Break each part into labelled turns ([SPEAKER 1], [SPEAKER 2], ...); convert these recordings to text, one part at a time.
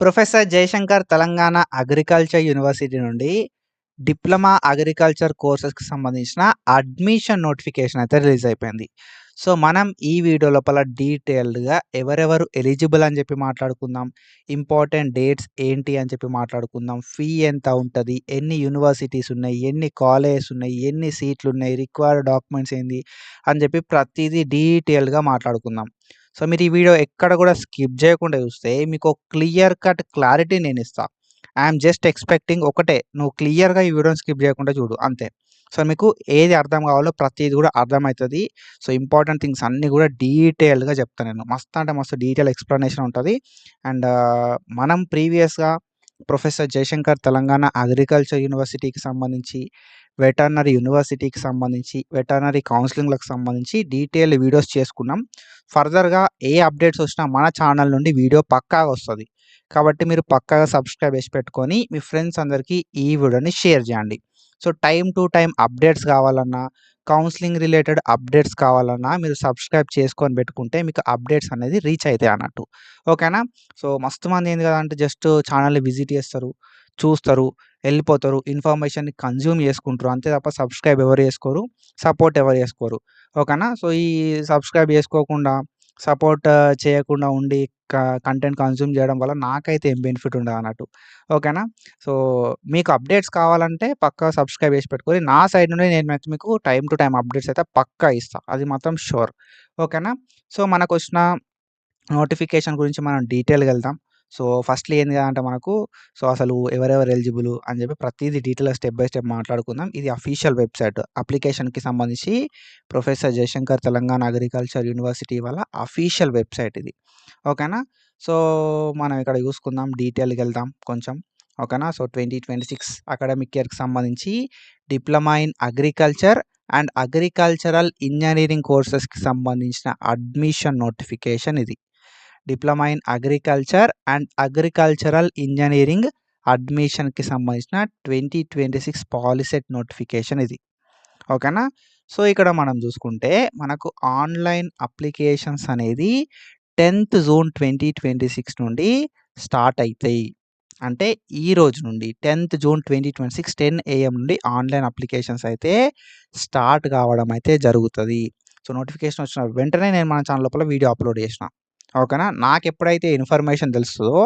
[SPEAKER 1] Professor Jayashankar Telangana agriculture university నుండి diploma agriculture కోర్సెస్‌కి సంబంధించిన అడ్మిషన్ నోటిఫికేషన్ అయితే రిలీజ్ అయిపోయింది. సో, మనం ఈ వీడియో లోపల డీటెయిల్డ్‌గా ఎవరెవరు ఎలిజిబుల్ అని చెప్పి మాట్లాడుకుందాం. ఇంపార్టెంట్ డేట్స్ ఏంటి అని చెప్పి మాట్లాడుకుందాం. ఫీ ఎంత ఉంటది? ఎన్ని యూనివర్సిటీస్ ఉన్నాయి? ఎన్ని కాలేజెస్ ఉన్నాయి? ఎన్ని సీట్లు ఉన్నాయి? రిక్వైర్డ్ డాక్యుమెంట్స్ ఏంది? అని చెప్పి ప్రతీదీ డీటెయిల్డ్‌గా మాట్లాడుకుందాం. సో, మీరు ఈ వీడియో ఎక్కడ కూడా స్కిప్ చేయకుండా చూస్తే మీకు క్లియర్ కట్ క్లారిటీ నేనిస్తా. ఐయామ్ జస్ట్ ఎక్స్‌పెక్టింగ్ ఒకటే, నువ్వు క్లియర్‌గా ఈ వీడియోని స్కిప్ చేయకుండా చూడు అంతే. సో, మీకు ఏది అర్థం కావాలో ప్రతీది కూడా అర్థమైతది. సో, ఇంపార్టెంట్ థింగ్స్ అన్నీ కూడా డీటెయిల్డ్‌గా చెప్తా నేను. మస్త్ అంటే మస్తు డీటెయిల్ ఎక్స్‌ప్లనేషన్ ఉంటది. అండ్ మనం ప్రీవియస్‌గా ప్రొఫెసర్ జయశంకర్ తెలంగాణ అగ్రికల్చర్ యూనివర్సిటీకి సంబంధించి, వెటర్నరీ యూనివర్సిటీకి సంబంధించి, వెటర్నరీ కౌన్సిలింగ్‌లకు సంబంధించి డీటెయిల్డ్ వీడియోస్ చేసుకున్నాం. ఫర్దర్‌గా ఏ అప్డేట్స్ వచ్చినా మన ఛానల్ నుండి వీడియో పక్కాగా వస్తది. కాబట్టి మీరు పక్కాగా సబ్స్క్రైబ్ చేసి పెట్టుకొని మీ ఫ్రెండ్స్ అందరికీ ఈ వీడియోని షేర్ చేయండి. So, time to time updates కావాలన్నా, కౌన్సిలింగ్ రిలేటెడ్ అప్డేట్స్ కావాలన్నా మీరు సబ్స్క్రైబ్ చేసుకొని పెట్టుకుంటే మీకు అప్డేట్స్ అనేది రీచ్ అయితాయి అన్నట్టు. ఓకేనా? సో, మస్తు మంది ఏంది కదా అంటే జస్ట్ ఛానల్‌ని విజిట్ చేస్తారు, చూస్తారు, ఎళ్ళిపోతారు. ఇన్ఫర్మేషన్‌ని కన్జ్యూమ్ చేసుకుంటారు. అంతే తప్ప సబ్స్క్రైబ్ ఎవరు చేసుకోరు, సపోర్ట్ ఎవరు చేసుకోరు. ఓకేనా? సో, ఈ సబ్స్క్రైబ్ చేసుకోకుండా, సపోర్ట్ చేయకుండా ఉండి క కంటెంట్ కన్జ్యూమ్ చేయడం వల్ల నాకైతే ఏం బెనిఫిట్ ఉండదన్నట్టు. ఓకేనా? సో, మీకు అప్డేట్స్ కావాలంటే పక్కా సబ్స్క్రైబ్ చేసి పెట్టుకొని నా సైడ్ నుండి నేను మీకు టైమ్ టు టైమ్ అప్డేట్స్ అయితే పక్కా ఇస్తా. అది మాత్రం ష్యూర్. ఓకేనా? సో, మనకొచ్చిన నోటిఫికేషన్ గురించి మనం డీటెయిల్‌గా ఎళ్దాం. సో, ఫస్ట్‌లీ ఏంది అంటే మనకు అసలు ఎవరెవరు ఎలిజిబుల్ అని చెప్పి ప్రతీది డీటెయిల్‌గా స్టెప్ బై స్టెప్ మాట్లాడుకుందాం. ఇది అఫీషియల్ వెబ్‌సైట్. అప్లికేషన్‌కి సంబంధించి professor Jayashankar Telangana agriculture university వాళ్ళ అఫీషియల్ వెబ్‌సైట్ ఇది. ఓకేనా? సో, మనం ఇక్కడ చూసుకుందాం, డీటెయిల్‌గా ఎళ్దాం కొంచెం. ఓకేనా? సో, 2026 అకాడమిక్ ఇయర్‌కి సంబంధించి diploma in agriculture and agricultural engineering కోర్సెస్‌కి సంబంధించిన అడ్మిషన్ నోటిఫికేషన్ ఇది. Diploma in agriculture and agricultural engineering అడ్మిషన్‌కి సంబంధించిన 2026 పాలిసెట్ నోటిఫికేషన్ ఇది. ఓకేనా? సో, ఇక్కడ మనం చూసుకుంటే మనకు ఆన్‌లైన్ అప్లికేషన్స్ అనేది 10థ్ జూన్ 2026 నుండి స్టార్ట్ అయితాయి. అంటే ఈ రోజు నుండి 10థ్ జూన్ 2026 10 ఏఎం నుండి ఆన్‌లైన్ అప్లికేషన్స్ అయితే స్టార్ట్ కావడం అయితే జరుగుతది. సో, నోటిఫికేషన్ వచ్చిన వెంటనే నేను మన ఛానల్ లోపల వీడియో అప్‌లోడ్ చేసిన. ఓకేనా? నాకెప్పుడైతే ఇన్ఫర్మేషన్ తెలుస్తదో,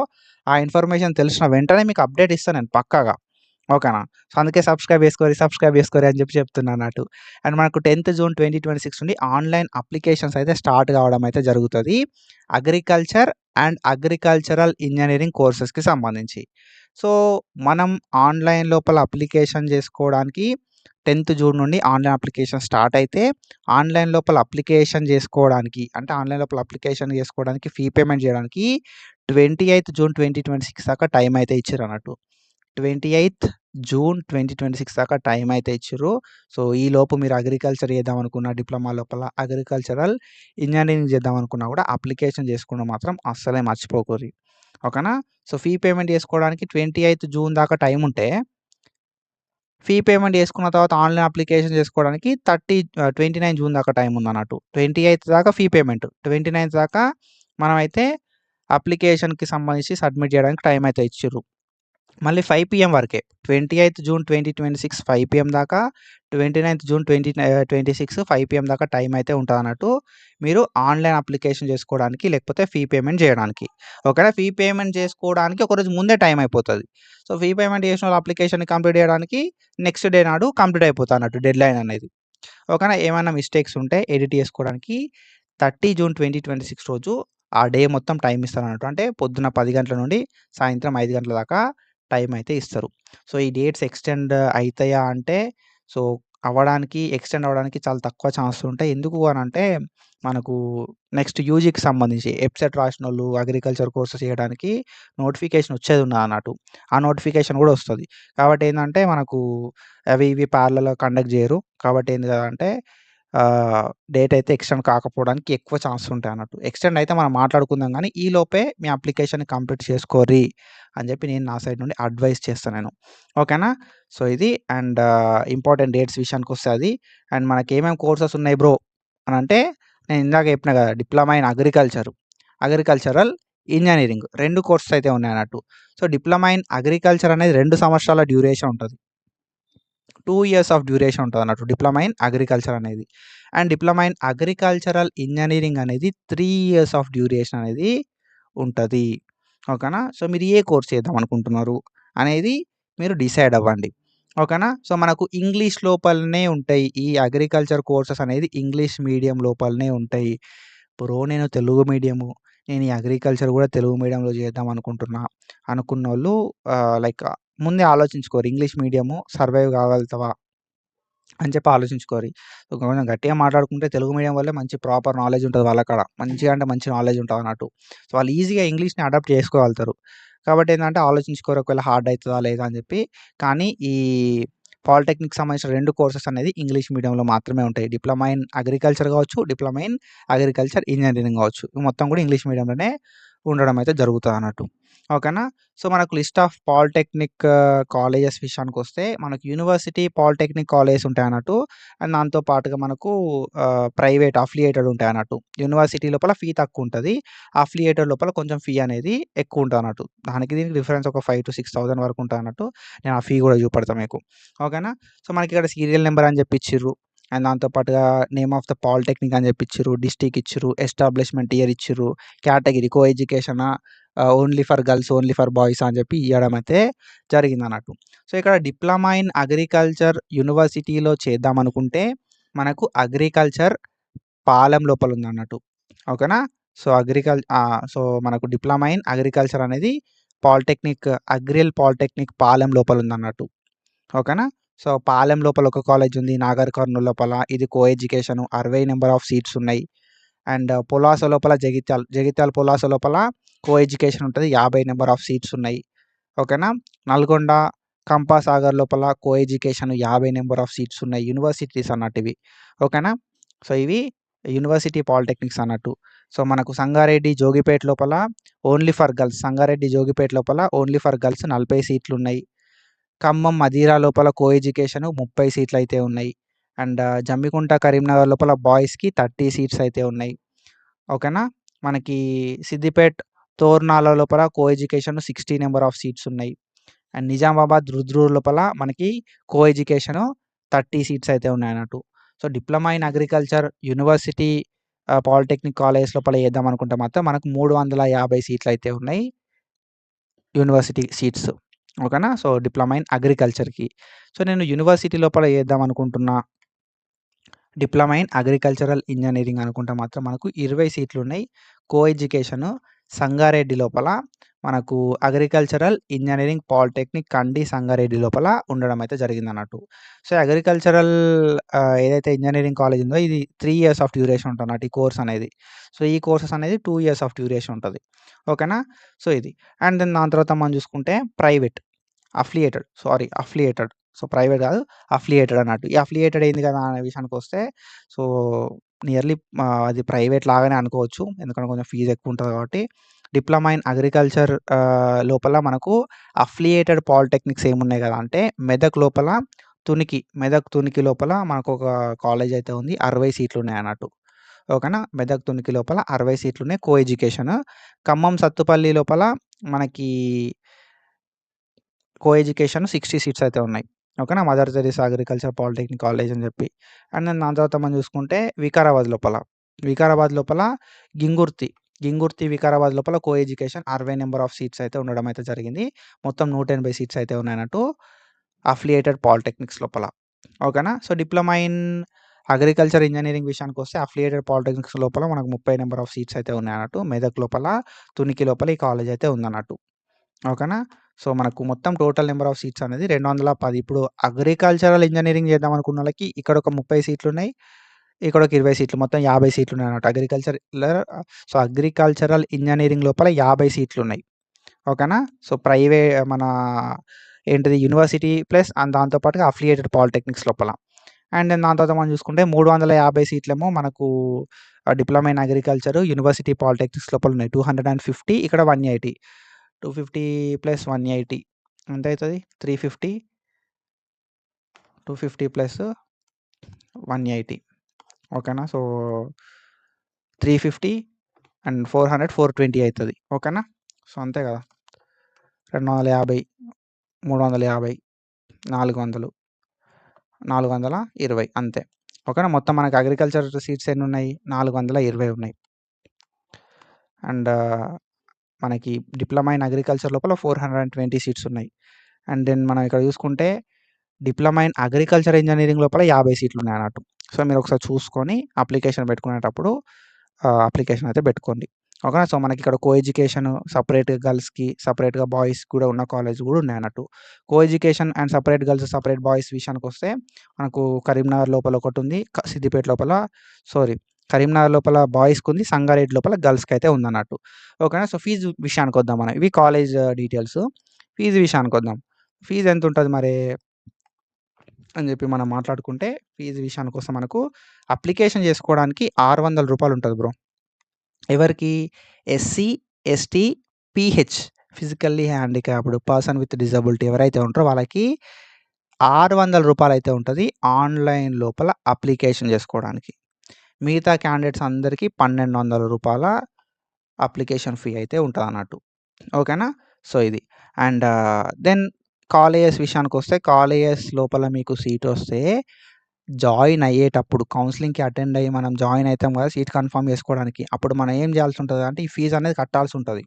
[SPEAKER 1] ఆ ఇన్ఫర్మేషన్ తెలిసిన వెంటనే మీకు అప్డేట్ ఇస్తా నేను పక్కాగా. ఓకేనా? సో, అందుకే సబ్స్క్రైబ్ చేసుకోరి అని చెప్పి చెప్తున్నా అన్నట్టు. అండ్ మనకు 10థ్ జూన్ 2026 నుండి ఆన్‌లైన్ అప్లికేషన్స్ అయితే స్టార్ట్ కావడం అయితే జరుగుతది. అగ్రికల్చర్ అండ్ అగ్రికల్చరల్ ఇంజినీరింగ్ కోర్సెస్‌కి సంబంధించి. సో, మనం ఆన్‌లైన్ లోపల అప్లికేషన్ చేసుకోవడానికి 10థ్ జూన్ నుండి ఆన్‌లైన్ అప్లికేషన్ స్టార్ట్ అయితే, ఆన్‌లైన్ లోపల అప్లికేషన్ చేసుకోవడానికి అంటే ఆన్‌లైన్ లోపల అప్లికేషన్ చేసుకోవడానికి ఫీ పేమెంట్ చేయడానికి 28థ్ జూన్ 2026 దాకా టైం అయితే ఇచ్చిర్రన్నట్టు. 28థ్ జూన్ 2026 దాకా టైం అయితే ఇచ్చిర్రు. సో, ఈలోపు మీరు అగ్రికల్చర్ చేద్దామనుకున్న, డిప్లొమా లోపల అగ్రికల్చరల్ ఇంజినీరింగ్ చేద్దామనుకున్నా కూడా అప్లికేషన్ చేసుకోవడం మాత్రం అస్సలే మర్చిపోకుర్రి. ఓకేనా? సో, ఫీ పేమెంట్ చేసుకోవడానికి 28థ్ జూన్ దాకా టైం ఉంటే, ఫీ పేమెంట్ చేసుకున్న తర్వాత ఆన్‌లైన్ అప్లికేషన్ చేసుకోవడానికి 29 జూన్ దాకా టైం ఉందన్నట్టు. 28థ్ దాకా ఫీ పేమెంట్. 29థ్ దాకా మనమైతే అప్లికేషన్‌కి సంబంధించి సబ్మిట్ చేయడానికి టైం అయితే ఇచ్చిర్రు. మళ్ళీ 5 పీఎం వరకే. 28థ్ జూన్ 2026 5 పీఎం దాకా, 29థ్ జూన్ 2026 5 పీఎం దాకా టైం అయితే ఉంటదన్నట్టు. మీరు ఆన్‌లైన్ అప్లికేషన్ చేసుకోవడానికి, లేకపోతే ఫీ పేమెంట్ చేయడానికి. ఓకేనా? ఫీ పేమెంట్ చేసుకోవడానికి ఒకరోజు ముందే టైం అయిపోతది. సో, ఫీ పేమెంట్ చేసినోళ్ళు అప్లికేషన్‌ని కంప్లీట్ చేయడానికి నెక్స్ట్ డే నాడు కంప్లీట్ అయిపోతదన్నట్టు డెడ్‌లైన్ అనేది. ఓకేనా? ఏమైనా మిస్టేక్స్ ఉంటే ఎడిట్ చేసుకోవడానికి 30 జూన్ 2026 రోజు ఆ డే మొత్తం టైం ఇస్తారన్నట్టు. అంటే పొద్దున 10 గంటల నుండి సాయంత్రం 5 గంటల దాకా టైం అయితే ఇస్తారు. సో, ఈ డేట్స్ ఎక్స్‌టెండ్ అయితాయా అంటే, సో, ఎక్స్‌టెండ్ అవ్వడానికి చాలా తక్కువ ఛాన్సెస్ ఉంటాయి. ఎందుకు అనంటే, మనకు నెక్స్ట్ యూజీకి సంబంధించి ఎబ్సెట్ రాసినోళ్ళు అగ్రికల్చర్ కోర్సెస్ చేయడానికి నోటిఫికేషన్ వచ్చేది ఉన్నదన్నట్టు. ఆ నోటిఫికేషన్ కూడా వస్తది. కాబట్టి ఏందంటే, మనకు అవి ఇవి పారలెల్‌గా కండక్ట్ చేయరు. కాబట్టి ఏంది కదంటే, డేట్ అయితే ఎక్స్‌టెండ్ కాకపోవడానికి ఎక్కువ ఛాన్సెస్ ఉంటాయన్నట్టు. ఎక్స్‌టెండ్ అయితే మనం మాట్లాడుకుందాం గానీ, ఈలోపే మీ అప్లికేషన్‌ని కంప్లీట్ చేసుకోర్రి అని చెప్పి నేను నా సైడ్ నుండి అడ్వైస్ చేస్తా నేను. ఓకేనా? సో, ఇది అండ్ ఇంపార్టెంట్ డేట్స్ విషయానికొస్తే అది. అండ్ మనకేమేం కోర్సెస్ ఉన్నాయి బ్రో అనంటే, నేను ఇందాక చెప్పినా కదా! Diploma in agricultural engineering 2 courses అయితే ఉన్నాయన్నట్టు. సో, డిప్లొమా ఇన్ అగ్రికల్చర్ అనేది 2 సంవత్సరాల డ్యూరేషన్ ఉంటది. 2 ఇయర్స్ ఆఫ్ డ్యూరేషన్ ఉంటదన్నట్టు డిప్లొమా ఇన్ అగ్రికల్చర్ అనేది. And diploma in agricultural engineering అనేది 3 ఇయర్స్ ఆఫ్ డ్యూరేషన్ అనేది ఉంటది. ఓకేనా. సో, మీరు ఏ కోర్స్ చేద్దాం అనుకుంటున్నారు అనేది మీరు డిసైడ్ అవ్వండి. ఓకేనా. సో, మనకు ఇంగ్లీష్ లోపలనే ఉంటాయి. ఈ అగ్రికల్చర్ కోర్సెస్ అనేది ఇంగ్లీష్ మీడియం లోపలనే ఉంటాయి. బ్రో నేను తెలుగు మీడియము, నేను ఈ అగ్రికల్చర్ కూడా తెలుగు మీడియంలో చేద్దాం అనుకుంటున్నా అనుకున్నోళ్ళు లైక్ ముందే ఆలోచించుకోరు. ఇంగ్లీష్ మీడియము సర్వైవ్ కాగలుగుతావా అని చెప్పి ఆలోచించుకోరి. సో, కొంచెం గట్టిగా మాట్లాడుకుంటే తెలుగు మీడియం వల్లే మంచి ప్రాపర్ నాలెడ్జ్ ఉంటది వాళ్ళ కాడ. మంచిగా అంటే మంచి నాలెడ్జ్ ఉంటదన్నట్టు. సో, వాళ్ళు ఈజీగా ఇంగ్లీష్‌ని అడాప్ట్ చేసుకోగలుగుతారు. కాబట్టి ఏందంటే ఆలోచించుకోరు ఒకవేళ హార్డ్ అయితదా లేదా అని చెప్పి. కానీ ఈ పాలిటెక్నిక్‌కి సంబంధించిన 2 కోర్సెస్ అనేది ఇంగ్లీష్ మీడియంలో మాత్రమే ఉంటాయి. డిప్లొమా ఇన్ అగ్రికల్చర్ కావచ్చు, డిప్లొమా ఇన్ అగ్రికల్చర్ ఇంజినీరింగ్ కావచ్చు. ఇవి మొత్తం కూడా ఇంగ్లీష్ మీడియంలోనే ఉండడం అయితే జరుగుతదన్నట్టు. ఓకేనా. సో, మనకు లిస్ట్ ఆఫ్ పాలిటెక్నిక్ కాలేజెస్ విషయానికొస్తే మనకు యూనివర్సిటీ పాలిటెక్నిక్ కాలేజెస్ ఉంటాయన్నట్టు. అండ్ దాంతో పాటుగా మనకు ప్రైవేట్ అఫిలియేటెడ్ ఉంటాయన్నట్టు. యూనివర్సిటీ లోపల ఫీ తక్కువుంటది. అఫిలియేటెడ్ లోపల కొంచెం ఫీ అనేది ఎక్కువుంటదన్నట్టు. దానికి దీనికి డిఫరెన్స్ ఒక 5,000-6,000 వరకు ఉంటదన్నట్టు. నేను ఆ ఫీ కూడా చూపెడతా మీకు. ఓకేనా. సో, మనకిక్కడ సీరియల్ నంబర్ అని చెప్పి ఇచ్చిర్రు. అండ్ దాంతో పాటుగా నేమ్ ఆఫ్ ద పాలిటెక్నిక్ అని చెప్పి ఇచ్చిర్రు. డిస్ట్రిక్ట్ ఇచ్చిర్రు. ఎస్టాబ్లిష్మెంట్ ఇయర్ ఇచ్చిర్రు. కేటగిరీ కో ఎడ్యుకేషనా, only for girls, only for boys అని చెప్పి ఇయ్యడం అయితే జరిగిందన్నట్టు. సో, ఇక్కడ డిప్లొమా ఇన్ అగ్రికల్చర్ యూనివర్సిటీలో చేద్దామనుకుంటే మనకు అగ్రికల్చర్ పాలెం లోపల ఉందన్నట్టు. ఓకేనా. సో, సో, మనకు డిప్లొమా ఇన్ అగ్రికల్చర్ అనేది పాలిటెక్నిక్ పాలిటెక్నిక్ పాలెం లోపల ఉందన్నట్టు. ఓకేనా. సో, పాలెం లోపల ఒక కాలేజ్ ఉంది. నాగర్ కర్నూల్ లోపల ఇది కో ఎడ్యుకేషన్ 60 నంబర్ ఆఫ్ సీట్స్ ఉన్నాయి. అండ్ పులాస లోపల జగిత్యాల పులాస లోపల కో ఎడ్యుకేషన్ ఉంటది. 50 నంబర్ ఆఫ్ సీట్స్ ఉన్నాయి. ఓకేనా. నల్గొండ కంపాసాగర్ లోపల co education 50 number of seats ఉన్నాయి. యూనివర్సిటీస్ అన్నట్టు ఇవి. ఓకేనా. సో, ఇవి యూనివర్సిటీ పాలిటెక్నిక్స్ అన్నట్టు. సో, మనకు సంగారెడ్డి, జోగిపేట లోపల only for girls. Sangareddy, Jogipet లోపల ఓన్లీ ఫర్ గర్ల్స్ 40 సీట్లున్నాయి. ఖమ్మం, మదిరా లోపల కో ఎడ్యుకేషన్ 30 సీట్లయితే ఉన్నాయి. అండ్ జమ్మికుంట, కరీంనగర్ లోపల బాయ్స్‌కి 30 సీట్స్ అయితే ఉన్నాయి. ఓకేనా. మనకి సిద్దిపేట్, తోర్నాల లోపల co education 60 number of seats ఉన్నాయి. అండ్ నిజామాబాద్, రుద్రూర్ లోపల మనకి కో ఎడ్యుకేషన్ 30 సీట్స్ అయితే ఉన్నాయన్నట్టు. So, diploma in agriculture university polytechnic college లోపల చేద్దాం అనుకుంటే మాత్రం మనకు 350 సీట్లయితే ఉన్నాయి. University seats. ఓకేనా. సో, డిప్లొమా ఇన్ అగ్రికల్చర్‌కి. సో, నేను యూనివర్సిటీ లోపల చేద్దాం అనుకుంటున్నా డిప్లొమా ఇన్ అగ్రికల్చరల్ ఇంజినీరింగ్ అనుకుంటే మాత్రం మనకు 20 సీట్లున్నాయి. కో ఎడ్యుకేషన్ సంగారెడ్డి లోపల మనకు అగ్రికల్చరల్ ఇంజినీరింగ్ పాలిటెక్నిక్ కండి సంగారెడ్డి లోపల ఉండడం అయితే జరిగిందన్నట్టు. సో, అగ్రికల్చరల్ ఏదైతే ఇంజినీరింగ్ కాలేజ్ ఉందో ఇది 3 ఇయర్స్ ఆఫ్ డ్యూరేషన్ ఉంటదన్నట్టు ఈ కోర్స్ అనేది. సో, ఈ కోర్సెస్ అనేది 2 ఇయర్స్ ఆఫ్ డ్యూరేషన్ ఉంటది. ఓకేనా. సో, ఇది. అండ్ దెన్ దాని తర్వాత మనం చూసుకుంటే ప్రైవేట్ అఫిలియేటెడ్. సో, ప్రైవేట్ కాదు అఫిలియేటెడ్ అన్నట్టు. ఈ అఫిలియేటెడ్ ఏంది కదా అనే విషయానికొస్తే సో, నియర్లీ అది ప్రైవేట్ లాగానే అనుకోవచ్చు. ఎందుకంటే కొంచెం ఫీజ్ ఎక్కువ ఉంటది కాబట్టి. డిప్లొమా ఇన్ అగ్రికల్చర్ లోపల మనకు అఫిలియేటెడ్ పాలిటెక్నిక్స్ ఏమున్నాయి కదా అంటే మెదక్ తునికి లోపల మనకొక కాలేజ్ అయితే ఉంది. 60 సీట్లున్నాయన్నట్టు. ఓకేనా. మెదక్ తునికి లోపల 60 సీట్లున్నాయి. Co education. ఖమ్మం సత్తుపల్లి లోపల మనకి కో ఎడ్యుకేషన్ 60 సీట్స్ అయితే ఉన్నాయి. ఓకేనా. Mother Teresa agriculture polytechnic college అని చెప్పి. అండ్ దెన్ దాని తర్వాత మనం చూసుకుంటే వికారాబాద్ లోపల వికారాబాద్ లోపల co education 60 number of seats అయితే ఉండడం అయితే జరిగింది. మొత్తం 180 సీట్స్ అయితే ఉన్నాయన్నట్టు అఫిలియేటెడ్ పాలిటెక్నిక్స్ లోపల. ఓకేనా. So, diploma in agriculture engineering విషయానికొస్తే అఫిలియేటెడ్ పాలిటెక్నిక్స్ లోపల మనకు 30 నంబర్ ఆఫ్ సీట్స్ అయితే ఉన్నాయన్నట్టు. మెదక్ లోపల, తునికి లోపల ఈ కాలేజ్ అయితే ఉందన్నట్టు. ఓకేనా. సో, మనకు మొత్తం టోటల్ నంబర్ ఆఫ్ సీట్స్ అనేది 210. ఇప్పుడు అగ్రికల్చరల్ ఇంజినీరింగ్ చేద్దామనుకున్నోళ్ళకి ఇక్కడ ఒక 30 సీట్లున్నాయి. ఇక్కడ ఒక 20 సీట్లు మొత్తం 50 సీట్లున్నాయన్నమాట. అగ్రికల్చరల్ ఇంజినీరింగ్ లోపల 50 సీట్లున్నాయి. ఓకేనా. సో, మన ఏంటిది యూనివర్సిటీ ప్లస్ దాంతో పాటుగా అఫిలియేటెడ్ పాలిటెక్నిక్స్ లోపల. అండ్ దెన్ దాని తర్వాత మనం చూసుకుంటే 350 సీట్లేమో మనకు diploma in agriculture university polytechnics లోపల ఉన్నాయి. 250 ఇక్కడ 180. 250 + 180 ఎంతైతది? 350, 250 + 180 ఓకేనా. సో, 350 అండ్ 400 420 అవుతుంది. ఓకేనా. సో అంతే కదా. 250 350 400 420 అంతే. ఓకేనా. మొత్తం మనకి అగ్రికల్చర్ సీట్స్ ఎన్ని ఉన్నాయి? 420 ఉన్నాయి. అండ్ మనకి డిప్లొమా ఇన్ అగ్రికల్చర్ లోపల 420 సీట్స్ ఉన్నాయి. అండ్ దెన్ మనం ఇక్కడ చూసుకుంటే డిప్లొమా ఇన్ అగ్రికల్చర్ ఇంజనీరింగ్ లోపల 50 సీట్లు ఉన్నాయి అన్నట్టు. సో మీరు ఒకసారి చూసుకొని అప్లికేషన్ పెట్టుకునేటప్పుడు అప్లికేషన్ అయితే పెట్టుకోండి. ఓకేనా. సో మనకి ఇక్కడ కో ఎడ్యుకేషన్ సపరేట్గా గర్ల్స్కి సపరేట్గా బాయ్స్ కూడా ఉన్న కాలేజ్ కూడా ఉన్నాయి అన్నట్టు. Co education and separate girls separate boys విషయానికి వస్తే మనకు కరీంనగర్ లోపల ఒకటి ఉంది, సిద్దిపేట లోపల కరీంనగర్ లోపల బాయ్స్కి ఉంది, సంగారెడ్డి లోపల గర్ల్స్కి అయితే ఉందన్నట్టు. ఓకేనా. సో ఫీజు విషయానికి వద్దాం మనం. ఇవి కాలేజ్ డీటెయిల్స్. ఫీజు విషయానికి వద్దాం. ఫీజు ఎంత ఉంటుంది మరి అని చెప్పి మనం మాట్లాడుకుంటే, ఫీజు విషయానికి వస్తే మనకు అప్లికేషన్ చేసుకోవడానికి 600 రూపాయలు ఉంటుంది బ్రో. ఎవరికి? SC, ST, pH physically handicapped person with disability ఎవరైతే ఉంటారో వాళ్ళకి 600 రూపాయలు అయితే ఉంటుంది ఆన్లైన్ లోపల అప్లికేషన్ చేసుకోవడానికి. మిగతా క్యాండిడేట్స్ అందరికీ 1200 రూపాయల అప్లికేషన్ ఫీ అయితే ఉంటుంది అన్నట్టు. ఓకేనా. సో ఇది. అండ్ దెన్ కాలేజెస్ విషయానికి వస్తే కాలేజెస్ లోపల మీకు సీట్ వస్తే జాయిన్ అయ్యేటప్పుడు కౌన్సిలింగ్కి అటెండ్ అయ్యి మనం జాయిన్ అవుతాం కదా సీట్ కన్ఫర్మ్ చేసుకోవడానికి. అప్పుడు మనం ఏం చేయాల్సి ఉంటుంది అంటే ఈ ఫీజు అనేది కట్టాల్సి ఉంటుంది.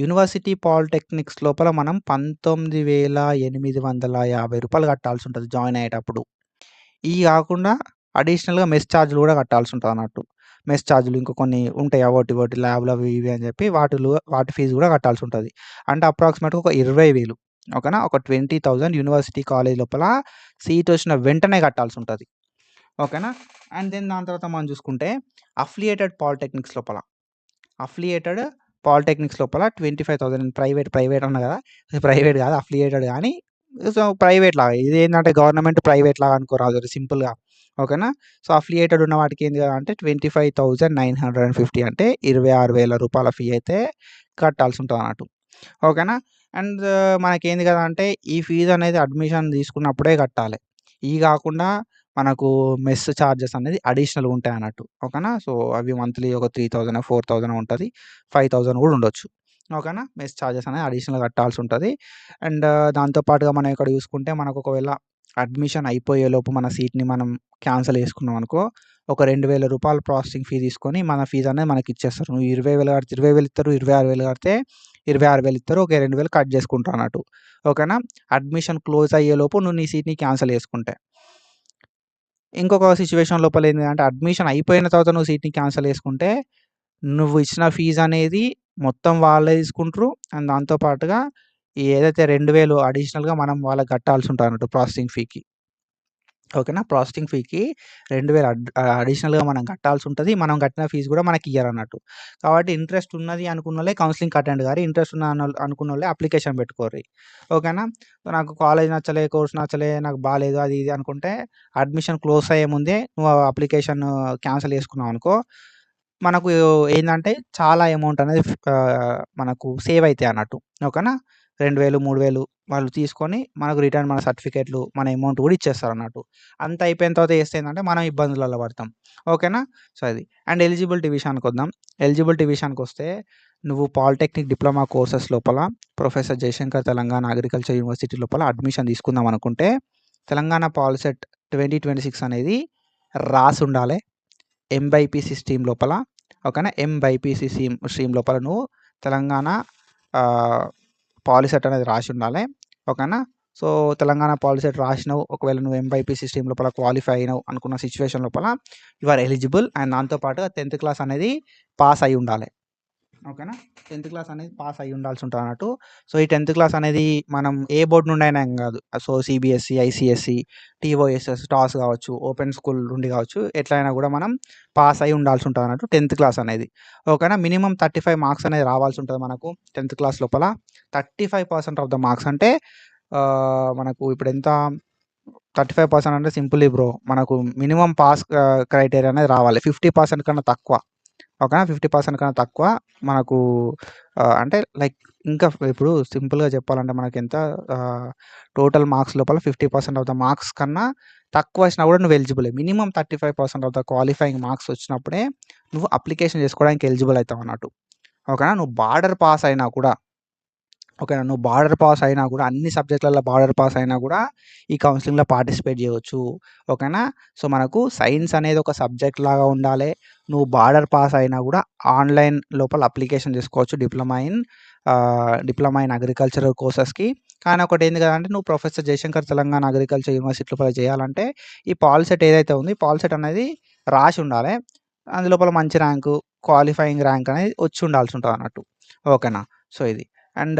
[SPEAKER 1] యూనివర్సిటీ పాలిటెక్నిక్స్ లోపల మనం 19,850 రూపాయలు కట్టాల్సి ఉంటుంది జాయిన్ అయ్యేటప్పుడు. ఇవి కాకుండా అడిషనల్గా మెస్ ఛార్జ్లు కూడా కట్టాల్సి ఉంటుంది అన్నట్టు. మెస్ ఛార్జ్లు ఇంకా కొన్ని ఉంటాయి అవోటి ఇవోటి ల్యాబ్లు అవి ఇవి అని చెప్పి వాటి ఫీజు కూడా కట్టాల్సి ఉంటుంది. అంటే అప్రాక్సిమేట్గా ఒక 20,000. ఓకేనా. ఒక 20,000 యూనివర్సిటీ కాలేజ్ లోపల సీట్ వచ్చిన వెంటనే కట్టాల్సి ఉంటుంది. ఓకేనా. అండ్ దెన్ దాని తర్వాత మనం చూసుకుంటే అఫిలియేటెడ్ పాలిటెక్నిక్స్ లోపల 25,000 ప్రైవేట్ అన్నా కదా, ప్రైవేట్ కాదు అఫిలియేటెడ్ కానీ సో ప్రైవేట్ లాగా. ఇది ఏంటంటే గవర్నమెంట్ ప్రైవేట్ లాగా అనుకోరాదు సింపుల్గా. ఓకేనా. సో అఫిలియేటెడ్ ఉన్న వాటికి ఏంది కదా అంటే 25,950 అంటే 26,000 రూపాయల ఫీ అయితే కట్టాల్సి ఉంటుంది అన్నట్టు. ఓకేనా. అండ్ మనకేంది కదా అంటే ఈ ఫీజు అనేది అడ్మిషన్ తీసుకున్నప్పుడే కట్టాలి. ఇవి కాకుండా మనకు మెస్ ఛార్జెస్ అనేది అడిషనల్గా ఉంటాయి అన్నట్టు. ఓకేనా. సో అవి మంత్లీ ఒక 3,000 4,000 ఉంటుంది, 5,000 కూడా ఉండొచ్చు. ఓకేనా. మెస్ ఛార్జెస్ అనేది అడిషనల్గా కట్టాల్సి ఉంటుంది. అండ్ దాంతోపాటుగా మనం ఇక్కడ చూసుకుంటే మనకు ఒకవేళ అడ్మిషన్ అయిపోయేలోపు మన సీట్ని మనం క్యాన్సిల్ చేసుకున్నాం అనుకో, ఒక 2,000 రూపాయలు ప్రాసెసింగ్ ఫీ తీసుకొని మన ఫీజు అనేది మనకి ఇచ్చేస్తారు. నువ్వు 20,000 కడితే 20,000 ఇస్తారు, 26,000 కడితే 26,000 ఇస్తారు, ఒక 2,000 కట్ చేసుకుంటారు అన్నట్టు. ఓకేనా. అడ్మిషన్ క్లోజ్ అయ్యేలోపు నువ్వు నీ సీట్ని క్యాన్సిల్ చేసుకుంటే. ఇంకొక సిచ్యువేషన్ లోపల ఏంటంటే అడ్మిషన్ అయిపోయిన తర్వాత నువ్వు సీట్ని క్యాన్సిల్ చేసుకుంటే నువ్వు ఇచ్చిన ఫీజు అనేది మొత్తం వాళ్ళే తీసుకుంటారు. అండ్ దాంతో పాటుగా ఏదైతే 2,000 అడిషనల్గా మనం వాళ్ళకి కట్టాల్సి ఉంటుంది అన్నట్టు ప్రాసెసింగ్ ఫీకి. ఓకేనా. ప్రాసెసింగ్ ఫీకి 2,000 అడిషనల్గా మనం కట్టాల్సి ఉంటుంది. మనం కట్టిన ఫీజు కూడా మనకి ఇయ్యరన్నట్టు. కాబట్టి ఇంట్రెస్ట్ ఉన్నది అనుకున్నోళ్ళే కౌన్సిలింగ్కి అటెండ్ కారి, ఇంట్రెస్ట్ ఉన్న అనుకున్నోళ్ళే అప్లికేషన్ పెట్టుకోర్రి. ఓకేనా. నాకు కాలేజ్ నచ్చలే, కోర్స్ నచ్చలే, నాకు బాలేదు అది ఇది అనుకుంటే అడ్మిషన్ క్లోజ్ అయ్యే ముందే నువ్వు అప్లికేషన్ క్యాన్సిల్ చేసుకున్నావు అనుకో, మనకు ఏందంటే చాలా అమౌంట్ అనేది మనకు సేవ్ అవుతాయి అన్నట్టు. ఓకేనా. 2,000 3,000 వాళ్ళు తీసుకొని మనకు రిటర్న్ మన సర్టిఫికేట్లు మన అమౌంట్ కూడా ఇచ్చేస్తారు అన్నట్టు. అంత అయిపోయిన తర్వాత చేస్తే ఏంటంటే మనం ఇబ్బందులలో పడతాం. ఓకేనా. సో అది. అండ్ ఎలిజిబిలిటీ విషయానికి వద్దాం. ఎలిజిబిలిటీ విషయానికి వస్తే నువ్వు పాలిటెక్నిక్ డిప్లొమా కోర్సెస్ లోపల professor Jayashankar Telangana agriculture university లోపల అడ్మిషన్ తీసుకుందాం అనుకుంటే తెలంగాణ పాలిసెట్ 2026 అనేది రాసి ఉండాలి ఎంబైపీసీ స్ట్రీమ్ లోపల. ఓకేనా. ఎంబైపీసీ స్ట్రీమ్ లోపల నువ్వు తెలంగాణ పాలిసెట్ అనేది రాసి ఉండాలి. ఓకేనా. సో తెలంగాణ పాలిసెట్ రాసినావు, ఒకవేళ నువ్వు ఎంబైపీసీ స్ట్రీమ్ లోపల క్వాలిఫై అయినావు అనుకున్న సిచ్యువేషన్ లోపల యు ఆర్ ఎలిజిబుల్. అండ్ దాంతోపాటుగా 10th క్లాస్ అనేది పాస్ అయి ఉండాలి. ఓకేనా. 10th క్లాస్ అనేది పాస్ అయ్యి ఉండాల్సి ఉంటుంది అన్నట్టు. సో ఈ 10th క్లాస్ అనేది మనం ఏ బోర్డు నుండి అయినా ఏం కాదు. So CBSE, ICSE, TOSS, toss కావచ్చు, ఓపెన్ స్కూల్ నుండి కావచ్చు, ఎట్లయినా కూడా మనం పాస్ అయి ఉండాల్సి ఉంటుంది అన్నట్టు 10th క్లాస్ అనేది. ఓకేనా. మినిమం 35 మార్క్స్ అనేది రావాల్సి ఉంటుంది మనకు 10th క్లాస్ లోపల. 35% ఆఫ్ ద మార్క్స్ అంటే మనకు ఇప్పుడు ఎంత 35% అంటే సింపుల్లీ బ్రో మనకు మినిమం పాస్ క్రైటీరియా అనేది రావాలి 50% కన్నా తక్కువ. ఓకేనా. 50% కన్నా తక్కువ మనకు అంటే లైక్ ఇంకా ఇప్పుడు సింపుల్గా చెప్పాలంటే మనకి ఎంత టోటల్ మార్క్స్ లోపల 50% ఆఫ్ ద మార్క్స్ కన్నా తక్కువ వచ్చినా కూడా నువ్వు ఎలిజిబులే. Minimum 35% of the qualifying marks వచ్చినప్పుడే నువ్వు అప్లికేషన్ చేసుకోవడానికి ఎలిజిబుల్ అవుతావు అన్నట్టు. ఓకేనా. నువ్వు బార్డర్ పాస్ అయినా కూడా ఓకేనా. నువ్వు బార్డర్ పాస్ అయినా కూడా అన్ని సబ్జెక్టులలో బార్డర్ పాస్ అయినా కూడా ఈ కౌన్సిలింగ్‌లో పార్టిసిపేట్ చేయవచ్చు. ఓకేనా. సో, మనకు సైన్స్ అనేది ఒక సబ్జెక్ట్ లాగా ఉండాలి. నువ్వు బార్డర్ పాస్ అయినా కూడా ఆన్‌లైన్ లోపల అప్లికేషన్ చేసుకోవచ్చు డిప్లొమా ఇన్ అగ్రికల్చరల్ కోర్సెస్‌కి. కానీ ఒకటి ఏంది కదంటే నువ్వు professor Jayashankar Telangana agriculture university లోపల చేయాలంటే ఈ పాల్సెట్ ఏదైతే ఉందో ఈ పాల్సెట్ అనేది రాసి ఉండాలి. అందులోపల మంచి ర్యాంకు, క్వాలిఫైయింగ్ ర్యాంక్ అనేది వచ్చి ఉండాల్సి ఉంటుంది అన్నట్టు. ఓకేనా. సో, ఇది. అండ్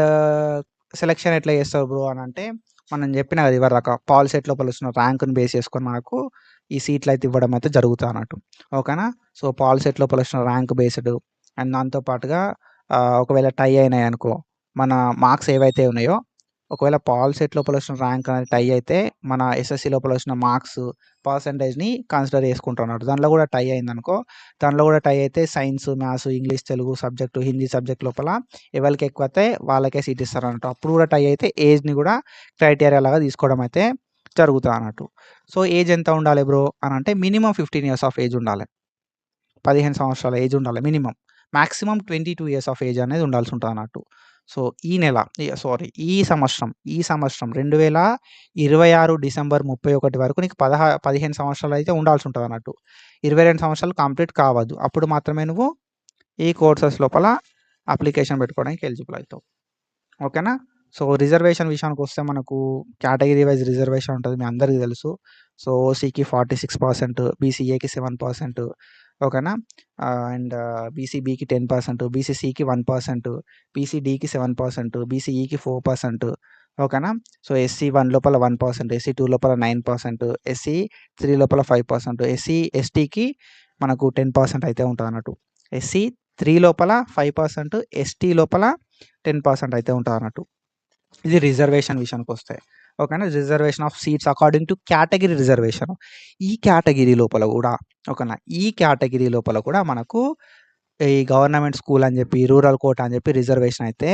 [SPEAKER 1] సెలక్షన్ ఎట్లా చేస్తారు బ్రో అని అంటే మనం చెప్పిన కదా ఇవరిదాకా పాల్సెట్ లోపల వచ్చిన ర్యాంకుని బేస్ చేసుకొని మనకు ఈ సీట్లు అయితే ఇవ్వడం అయితే జరుగుతుంది అన్నట్టు. ఓకేనా. సో, పాల్సెట్ లోపల వచ్చిన ర్యాంక్ బేస్డ్ అండ్ దాంతో పాటుగా ఒకవేళ టై అయినాయి అనుకో మన మార్క్స్ ఏవైతే ఉన్నాయో ఒకవేళ పాల్సెట్ లోపల వచ్చిన ర్యాంక్ అనేది టై అయితే మన ఎస్ఎస్సి లోపల వచ్చిన మార్క్స్ పర్సంటేజ్ని కన్సిడర్ చేసుకుంటున్నాడు. దాంట్లో కూడా టై అయిందనుకో దాంట్లో కూడా టై అయితే science, maths, English, Telugu subject, Hindi subject లోపల ఎవరికి ఎక్కువ అయితే వాళ్ళకే సీట్ ఇస్తారు అన్నట్టు. అప్పుడు కూడా టై అయితే ఏజ్ని కూడా క్రైటీరియా లాగా తీసుకోవడం అయితే జరుగుతుంది అన్నట్టు. సో, ఏజ్ ఎంత ఉండాలి బ్రో అని అంటే మినిమం 15 years ఆఫ్ ఏజ్ ఉండాలి. 15 సంవత్సరాల ఏజ్ ఉండాలి minimum. Maximum 22 years of age అనేది ఉండాల్సి ఉంటుంది అన్నట్టు. సో, ఈ సంవత్సరం 2026 డిసెంబర్ 31 వరకు నీకు 15 సంవత్సరాలు అయితే ఉండాల్సి ఉంటుంది అన్నట్టు. 22 సంవత్సరాలు కంప్లీట్ కావద్దు. అప్పుడు మాత్రమే నువ్వు ఈ కోర్సెస్ లోపల అప్లికేషన్ పెట్టుకోవడానికి ఎలిజిబుల్ అవుతావు. ఓకేనా. సో, రిజర్వేషన్ విషయానికి వస్తే మనకు కేటగిరీ వైజ్ రిజర్వేషన్ ఉంటుంది మీ అందరికీ తెలుసు. సో, ఓసీకి 46%, బీసీఏకి 7%. ఓకేనా. అండ్ బీసీబీకి 10%, బీసీసీకి 1%, బీసీడీకి 7%, బీసీఈకి 4%. ఓకేనా. సో, ఎస్సీ 1 లోపల 1%, ఎస్సీ 2 లోపల 9%, ఎస్సీ 3 లోపల 5%, ఎస్టీకి మనకు 10% అయితే ఉంటుంది అన్నట్టు. ఎస్సీ 3 లోపల 5%, ఎస్టీ లోపల 10% అయితే ఉంటుంది అన్నట్టు. ఇది రిజర్వేషన్ విషయానికి వస్తే. ఓకేనా. Reservation of seats according to category reservation. ఈ కేటగిరీ లోపల కూడా ఓకేనా. ఈ కేటగిరీ లోపల కూడా మనకు ఈ గవర్నమెంట్ స్కూల్ అని చెప్పి రూరల్ కోటా అని చెప్పి రిజర్వేషన్ అయితే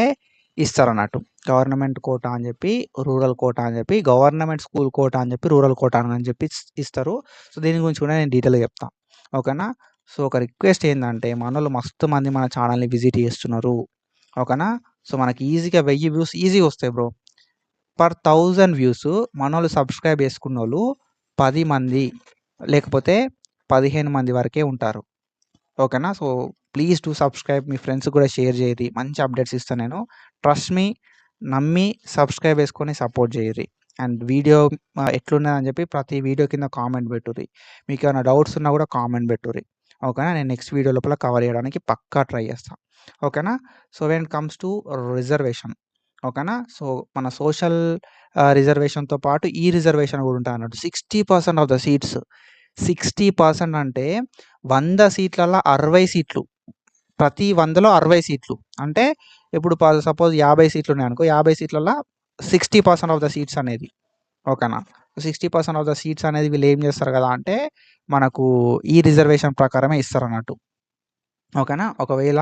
[SPEAKER 1] ఇస్తారన్నట్టు. గవర్నమెంట్ కోటా అని చెప్పి రూరల్ కోటా అని చెప్పి గవర్నమెంట్ స్కూల్ కోటా అని చెప్పి రూరల్ కోటా అని చెప్పి ఇస్తారు. సో, దీని గురించి కూడా నేను డీటెయిల్గా చెప్తాను. ఓకేనా. సో, ఒక రిక్వెస్ట్ ఏంటంటే మనోళ్ళు మస్తు మంది మన ఛానల్ని విజిట్ చేస్తున్నారు. ఓకేనా. సో, మనకి ఈజీగా 1000 వ్యూస్ ఈజీగా వస్తాయి బ్రో. పర్ 1000 వ్యూస్ మనోళ్ళు సబ్స్క్రైబ్ చేసుకున్నోళ్ళు 10 మంది లేకపోతే 15 మంది వరకే ఉంటారు. ఓకేనా. సో, ప్లీజ్ డూ సబ్స్క్రైబ్. మీ ఫ్రెండ్స్కి కూడా షేర్ చేయరి. మంచి అప్డేట్స్ ఇస్తాను నేను. ట్రస్ట్ మీ, నమ్మి సబ్స్క్రైబ్ చేసుకొని సపోర్ట్ చేయరి. అండ్ వీడియో ఎట్లున్నదని చెప్పి ప్రతి వీడియో కింద కామెంట్ పెట్టుర్రి. మీకు ఏమైనా డౌట్స్ ఉన్నా కూడా కామెంట్ పెట్టుర్రి. ఓకేనా. నేను నెక్స్ట్ వీడియో లోపల కవర్ చేయడానికి పక్కా ట్రై చేస్తాను. ఓకేనా. So, when it comes to reservation ఓకేనా. సో, మన సోషల్ రిజర్వేషన్తో పాటు ఈ రిజర్వేషన్ కూడా ఉంటుంది అన్నట్టు. 60% ఆఫ్ ద సీట్స్ 60% అంటే 100 సీట్లలో 60 సీట్లు. ప్రతి 100లో 60 సీట్లు. అంటే ఇప్పుడు సపోజ్ 50 సీట్లు ఉన్నాయనుకో 50 సీట్లలో 60% ఆఫ్ ద సీట్స్ అనేది. ఓకేనా. 60% ఆఫ్ ద సీట్స్ అనేది వీళ్ళు ఏం చేస్తారు కదా అంటే మనకు ఈ రిజర్వేషన్ ప్రకారమే ఇస్తారన్నట్టు. ఓకేనా. ఒకవేళ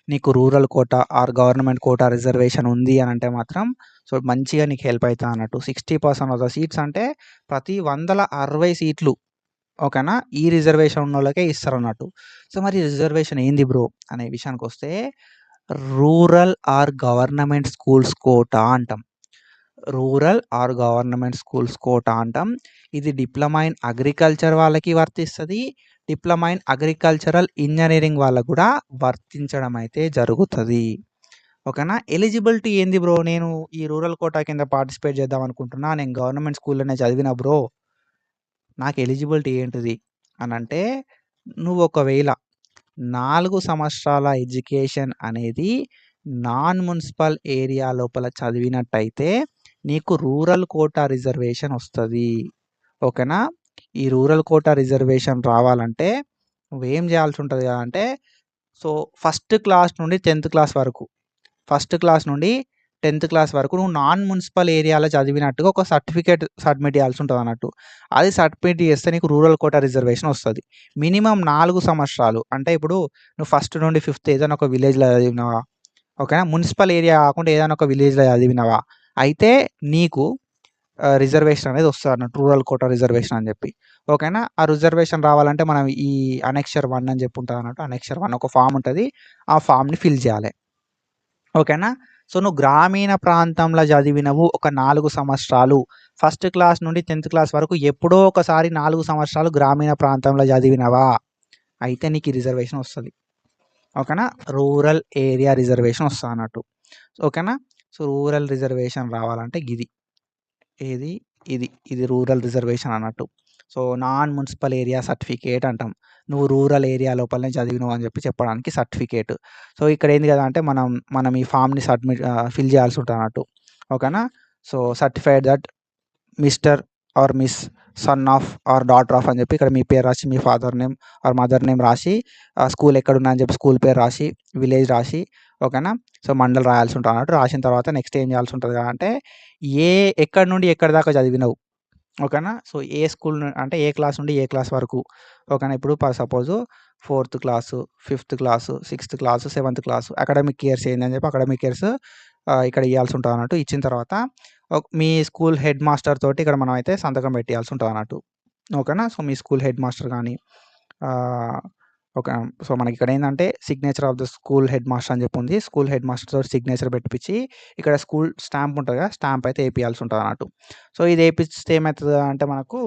[SPEAKER 1] నీకు rural quota or government quota reservation ఉంది అని అంటే మాత్రం సో, మంచిగా నీకు హెల్ప్ అవుతుంది అన్నట్టు. 60% ఆఫ్ ద సీట్స్ అంటే ప్రతి 100లో 60 సీట్లు. ఓకేనా. ఈ రిజర్వేషన్ ఉన్నోళ్ళకే ఇస్తారన్నట్టు. సో, మరి రిజర్వేషన్ ఏంది బ్రో అనే విషయానికి వస్తే rural or government schools quota అంటాం. Rural or government schools quota అంటాం. ఇది డిప్లొమా ఇన్ అగ్రికల్చర్ వాళ్ళకి వర్తిస్తుంది. డిప్లొమా ఇన్ అగ్రికల్చరల్ ఇంజనీరింగ్ వాళ్ళకు కూడా వర్తించడం అయితే జరుగుతుంది. ఓకేనా. ఎలిజిబిలిటీ ఏంది బ్రో? నేను ఈ రూరల్ కోటా కింద పార్టిసిపేట్ చేద్దాం అనుకుంటున్నా. నేను గవర్నమెంట్ స్కూల్లోనే చదివిన బ్రో. నాకు ఎలిజిబిలిటీ ఏంటిది అని అంటే నువ్వు ఒకవేళ 4 సంవత్సరాల ఎడ్యుకేషన్ అనేది నాన్ మున్సిపల్ ఏరియా లోపల చదివినట్టయితే నీకు రూరల్ కోటా రిజర్వేషన్ వస్తుంది. ఓకేనా. ఈ రూరల్ కోటా రిజర్వేషన్ రావాలంటే నువ్వేం చేయాల్సి ఉంటుంది కదా అంటే సో, ఫస్ట్ క్లాస్ నుండి 10th క్లాస్ వరకు నువ్వు నాన్ మున్సిపల్ ఏరియాలో చదివినట్టుగా ఒక సర్టిఫికేట్ సబ్మిట్ చేయాల్సి ఉంటుంది అన్నట్టు. అది సబ్మిట్ చేస్తే నీకు రూరల్ కోటా రిజర్వేషన్ వస్తుంది. మినిమం 4 సంవత్సరాలు అంటే ఇప్పుడు నువ్వు ఫస్ట్ నుండి 5th ఏదైనా ఒక విలేజ్లో చదివినావా ఓకేనా. మున్సిపల్ ఏరియా కాకుండా ఏదైనా ఒక విలేజ్లో చదివినావా అయితే నీకు రిజర్వేషన్ అనేది వస్తదన్నట్టు. రూరల్ కోటా రిజర్వేషన్ అని జెప్పి. ఓకేనా? ఆ రిజర్వేషన్ రావాలంటే మనం ఈ అనెక్షర్ 1 అని జెప్పి ఉంటదన్నట్టు. అనెక్షర్ 1 ఒక ఫార్మ్ ఉంటది. ఆ ఫార్మ్‌ని ఫిల్ జేయాలె. ఓకేనా? సో, నువ్వు గ్రామీణ ప్రాంతంలో చదివినవు ఒక 4 సంవత్సరాలు. ఫస్ట్ క్లాస్ నుండి 10థ్ క్లాస్ వరకు ఎప్పుడో ఒకసారి 4 సంవత్సరాలు గ్రామీణ ప్రాంతంలో చదివినవా? అయితే నీకు ఈ రిజర్వేషన్ వస్తది. ఓకేనా? రూరల్ ఏరియా రిజర్వేషన్ వస్తదన్నట్టు. ఓకేనా? సో, రూరల్ రిజర్వేషన్ రావాలంటే గిది. ఏది? ఇది రూరల్ రిజర్వేషన్ అన్నట్టు. So, non municipal area certificate అంటాం. నువ్వు రూరల్ ఏరియా లోపలనే చదివినవు అని చెప్పి చెప్పడానికి సర్టిఫికేట్. సో, ఇక్కడ ఏంది కదా అంటే మనం ఈ ఫార్మ్‌ని ఫిల్ చేయాల్సి ఉంటదన్నట్టు. ఓకేనా? So, certified that mister or miss son of or daughter of అని చెప్పి ఇక్కడ మీ పేరు రాసి, మీ father name or mother name రాసి, స్కూల్ ఎక్కడున్నా అని చెప్పి స్కూల్ పేరు రాసి, విలేజ్ రాసి, ఓకేనా? సో, మండల్ రాయాల్సి ఉంటదన్నట్టు. రాసిన తర్వాత నెక్స్ట్ ఏం చేయాల్సి ఉంటది అంటే ఎక్కడి నుండి ఎక్కడి దాకా చదివినవు. ఓకేనా? సో, ఏ స్కూల్ అంటే ఏ క్లాస్ నుండి ఏ క్లాస్ వరకు. ఓకేనా? ఇప్పుడు సపోజు 4థ్ క్లాసు, 5థ్ క్లాసు, 6థ్ క్లాసు, 7థ్ క్లాసు అకాడమిక్ ఇయర్స్ ఏందని చెప్పి అకాడమిక్ ఇయర్స్ ఇక్కడ ఇయ్యాల్సి ఉంటదన్నట్టు. ఇచ్చిన తర్వాత మీ స్కూల్ హెడ్ మాస్టర్ తోటి ఇక్కడ మనమైతే సంతకం పెట్టియాల్సి ఉంటదన్నట్టు. ఓకేనా? సో, మీ స్కూల్ హెడ్ మాస్టర్ గానీ ఓకే. సో, మనకిక్కడ ఏందంటే signature of the school head master అని చెప్పి ఉంది. స్కూల్ హెడ్ మాస్టర్ తోటి సిగ్నేచర్ పెట్టిపిచ్చి ఇక్కడ స్కూల్ స్టాంప్ ఉంటది కదా! స్టాంప్ అయితే ఏపియాల్సి ఉంటదన్నట్టు. సో, ఇది ఏపిస్తే ఏమైతది అంటే మనకు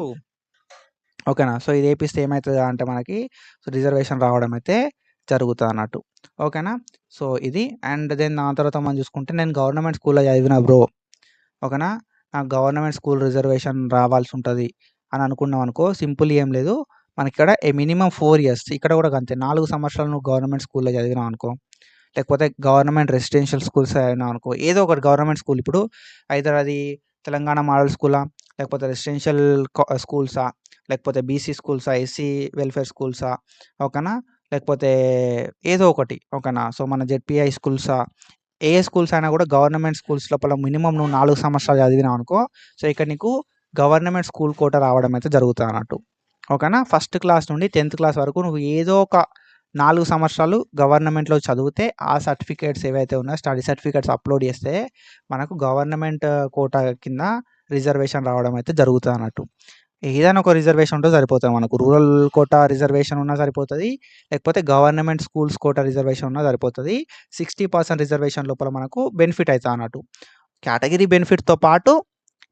[SPEAKER 1] ఓకేనా? సో, ఇది ఏపిస్తే ఏమైతది అంటే మనకి రిజర్వేషన్ రావడం అయితే జరుగుతదన్నట్టు. ఓకేనా? సో, ఇది అండ్ దెన్ దాని తర్వాత మనం చూసుకుంటే నేను గవర్నమెంట్ స్కూల్‌లో చదివిన బ్రో. ఓకేనా? నాకు గవర్నమెంట్ స్కూల్ రిజర్వేషన్ రావాల్సి ఉంటది అని అనుకున్నావనుకో సింపుల్ ఏం లేదు. మనకిక్కడ మినిమమ్ 4 ఇయర్స్ ఇక్కడ కూడా గంతే 4 సంవత్సరాలు నువ్వు గవర్నమెంట్ స్కూల్‌లో చదివినావనుకో, లేకపోతే గవర్నమెంట్ రెసిడెన్షియల్ స్కూల్స్ చదివినావనుకో, ఏదో ఒకటి గవర్నమెంట్ స్కూల్ ఇప్పుడు ఐదర్ అది తెలంగాణ మోడల్ స్కూలా, లేకపోతే రెసిడెన్షియల్ స్కూల్సా, లేకపోతే బీసీ స్కూల్సా, ఎస్సీ వెల్ఫేర్ స్కూల్సా, ఓకేనా? లేకపోతే ఏదో ఒకటి ఓకేనా? సో, మన జెడ్పీఐ స్కూల్సా, ఏ స్కూల్స్ అయినా కూడా గవర్నమెంట్ స్కూల్స్ లోపల మినిమమ్ నువ్వు 4 సంవత్సరాలు చదివినావనుకో, సో, ఇక్కడ నీకు గవర్నమెంట్ స్కూల్ కోటా రావడం అయితే జరుగుతదన్నట్టు. ఓకేనా? ఫస్ట్ క్లాస్ నుండి 10థ్ క్లాస్ వరకు నువ్వు ఏదో ఒక 4 సంవత్సరాలు గవర్నమెంట్‌లో చదివితే ఆ సర్టిఫికేట్స్ ఏవైతే ఉన్నాయో స్టడీ సర్టిఫికేట్స్ అప్‌లోడ్ చేస్తే మనకు గవర్నమెంట్ కోటా కింద రిజర్వేషన్ రావడం అయితే జరుగుతదన్నట్టు. ఏదైనా ఒక రిజర్వేషన్ ఉంటే సరిపోతది మనకు. రూరల్ కోటా రిజర్వేషన్ ఉన్నా సరిపోతది. లేకపోతే గవర్నమెంట్ స్కూల్స్ కోటా రిజర్వేషన్ ఉన్నా సరిపోతది. 60% రిజర్వేషన్ లోపల మనకు బెనిఫిట్ అయితదన్నట్టు. కేటగిరీ బెనిఫిట్‌తో పాటు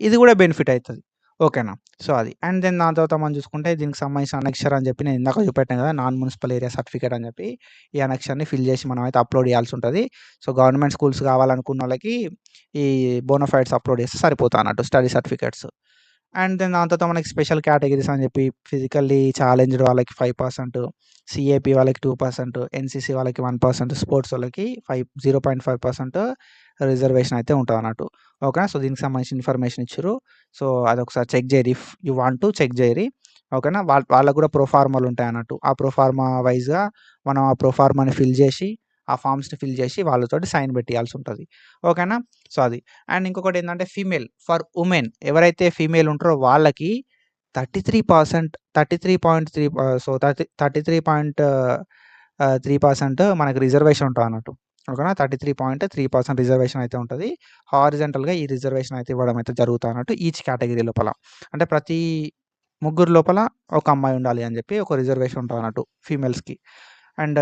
[SPEAKER 1] ఇది కూడా బెనిఫిట్ అయితది. ఓకేనా? సో, అది. అండ్ దెన్ దాని తర్వాత మనం చూసుకుంటే దీనికి సంబంధించిన అనక్షర్ అని చెప్పి నేను ఇందాక చూపెట్టాను కదా! నాన్ మున్సిపల్ ఏరియా సర్టిఫికేట్ అని చెప్పి ఈ అనక్షర్‌ని ఫిల్ చేసి మనమైతే అప్‌లోడ్ చేయాల్సి ఉంటది. సో, గవర్నమెంట్ స్కూల్స్ కావాలనుకున్నోళ్ళకి ఈ బోనాఫైడ్స్ అప్‌లోడ్ చేస్తే సరిపోతదన్నట్టు స్టడీ సర్టిఫికేట్స్. అండ్ దెన్ దాని తర్వాత మనకి స్పెషల్ కేటగిరీస్ అని చెప్పి ఫిజికల్లీ ఛాలెంజ్డ్ వాళ్ళకి 5%, సీఏపీ వాళ్ళకి 2%, ఎన్‌సీసీ వాళ్ళకి 1%, స్పోర్ట్స్ వాళ్ళకి 0.5% రిజర్వేషన్ అయితే ఉంటదన్నట్టు. ఓకేనా? సో, దీనికి సంబంధించిన ఇన్ఫర్మేషన్ ఇచ్చిర్రు. సో, అదొకసారి చెక్ జేయరి. If you want to check జేయరి. ఓకేనా? వాళ్ళకి కూడా ప్రొఫార్మాలు ఉంటాయన్నట్టు. ఆ ప్రొఫార్మా వైస్‌గా మనం ఆ ప్రొఫార్మాని ఫిల్ చేసి, ఆ ఫార్మ్స్‌ని ఫిల్ చేసి వాళ్ళతోటి సైన్ పెట్టియాల్సి ఉంటది. ఓకేనా? సో, అది. అండ్ ఇంకొకటేందంటే ఫర్ ఉమెన్ ఎవరైతే ఫీమేల్ ఉంటారో వాళ్ళకి 33% 33.3 సో, 33.3% మనకు రిజర్వేషన్ ఉంటదన్నట్టు. ఓకేనా? 33.3% రిజర్వేషన్ అయితే ఉంటది. హారిజాంటల్‌గా ఈ రిజర్వేషన్ అయితే ఇవ్వడం అయితే జరుగుతదన్నట్టు ఈచ్ కేటగిరీ లోపల. అంటే ప్రతి ముగ్గురు లోపల ఒక అమ్మాయి ఉండాలి అని చెప్పి ఒక రిజర్వేషన్ ఉంటదన్నట్టు ఫీమేల్స్‌కి. అండ్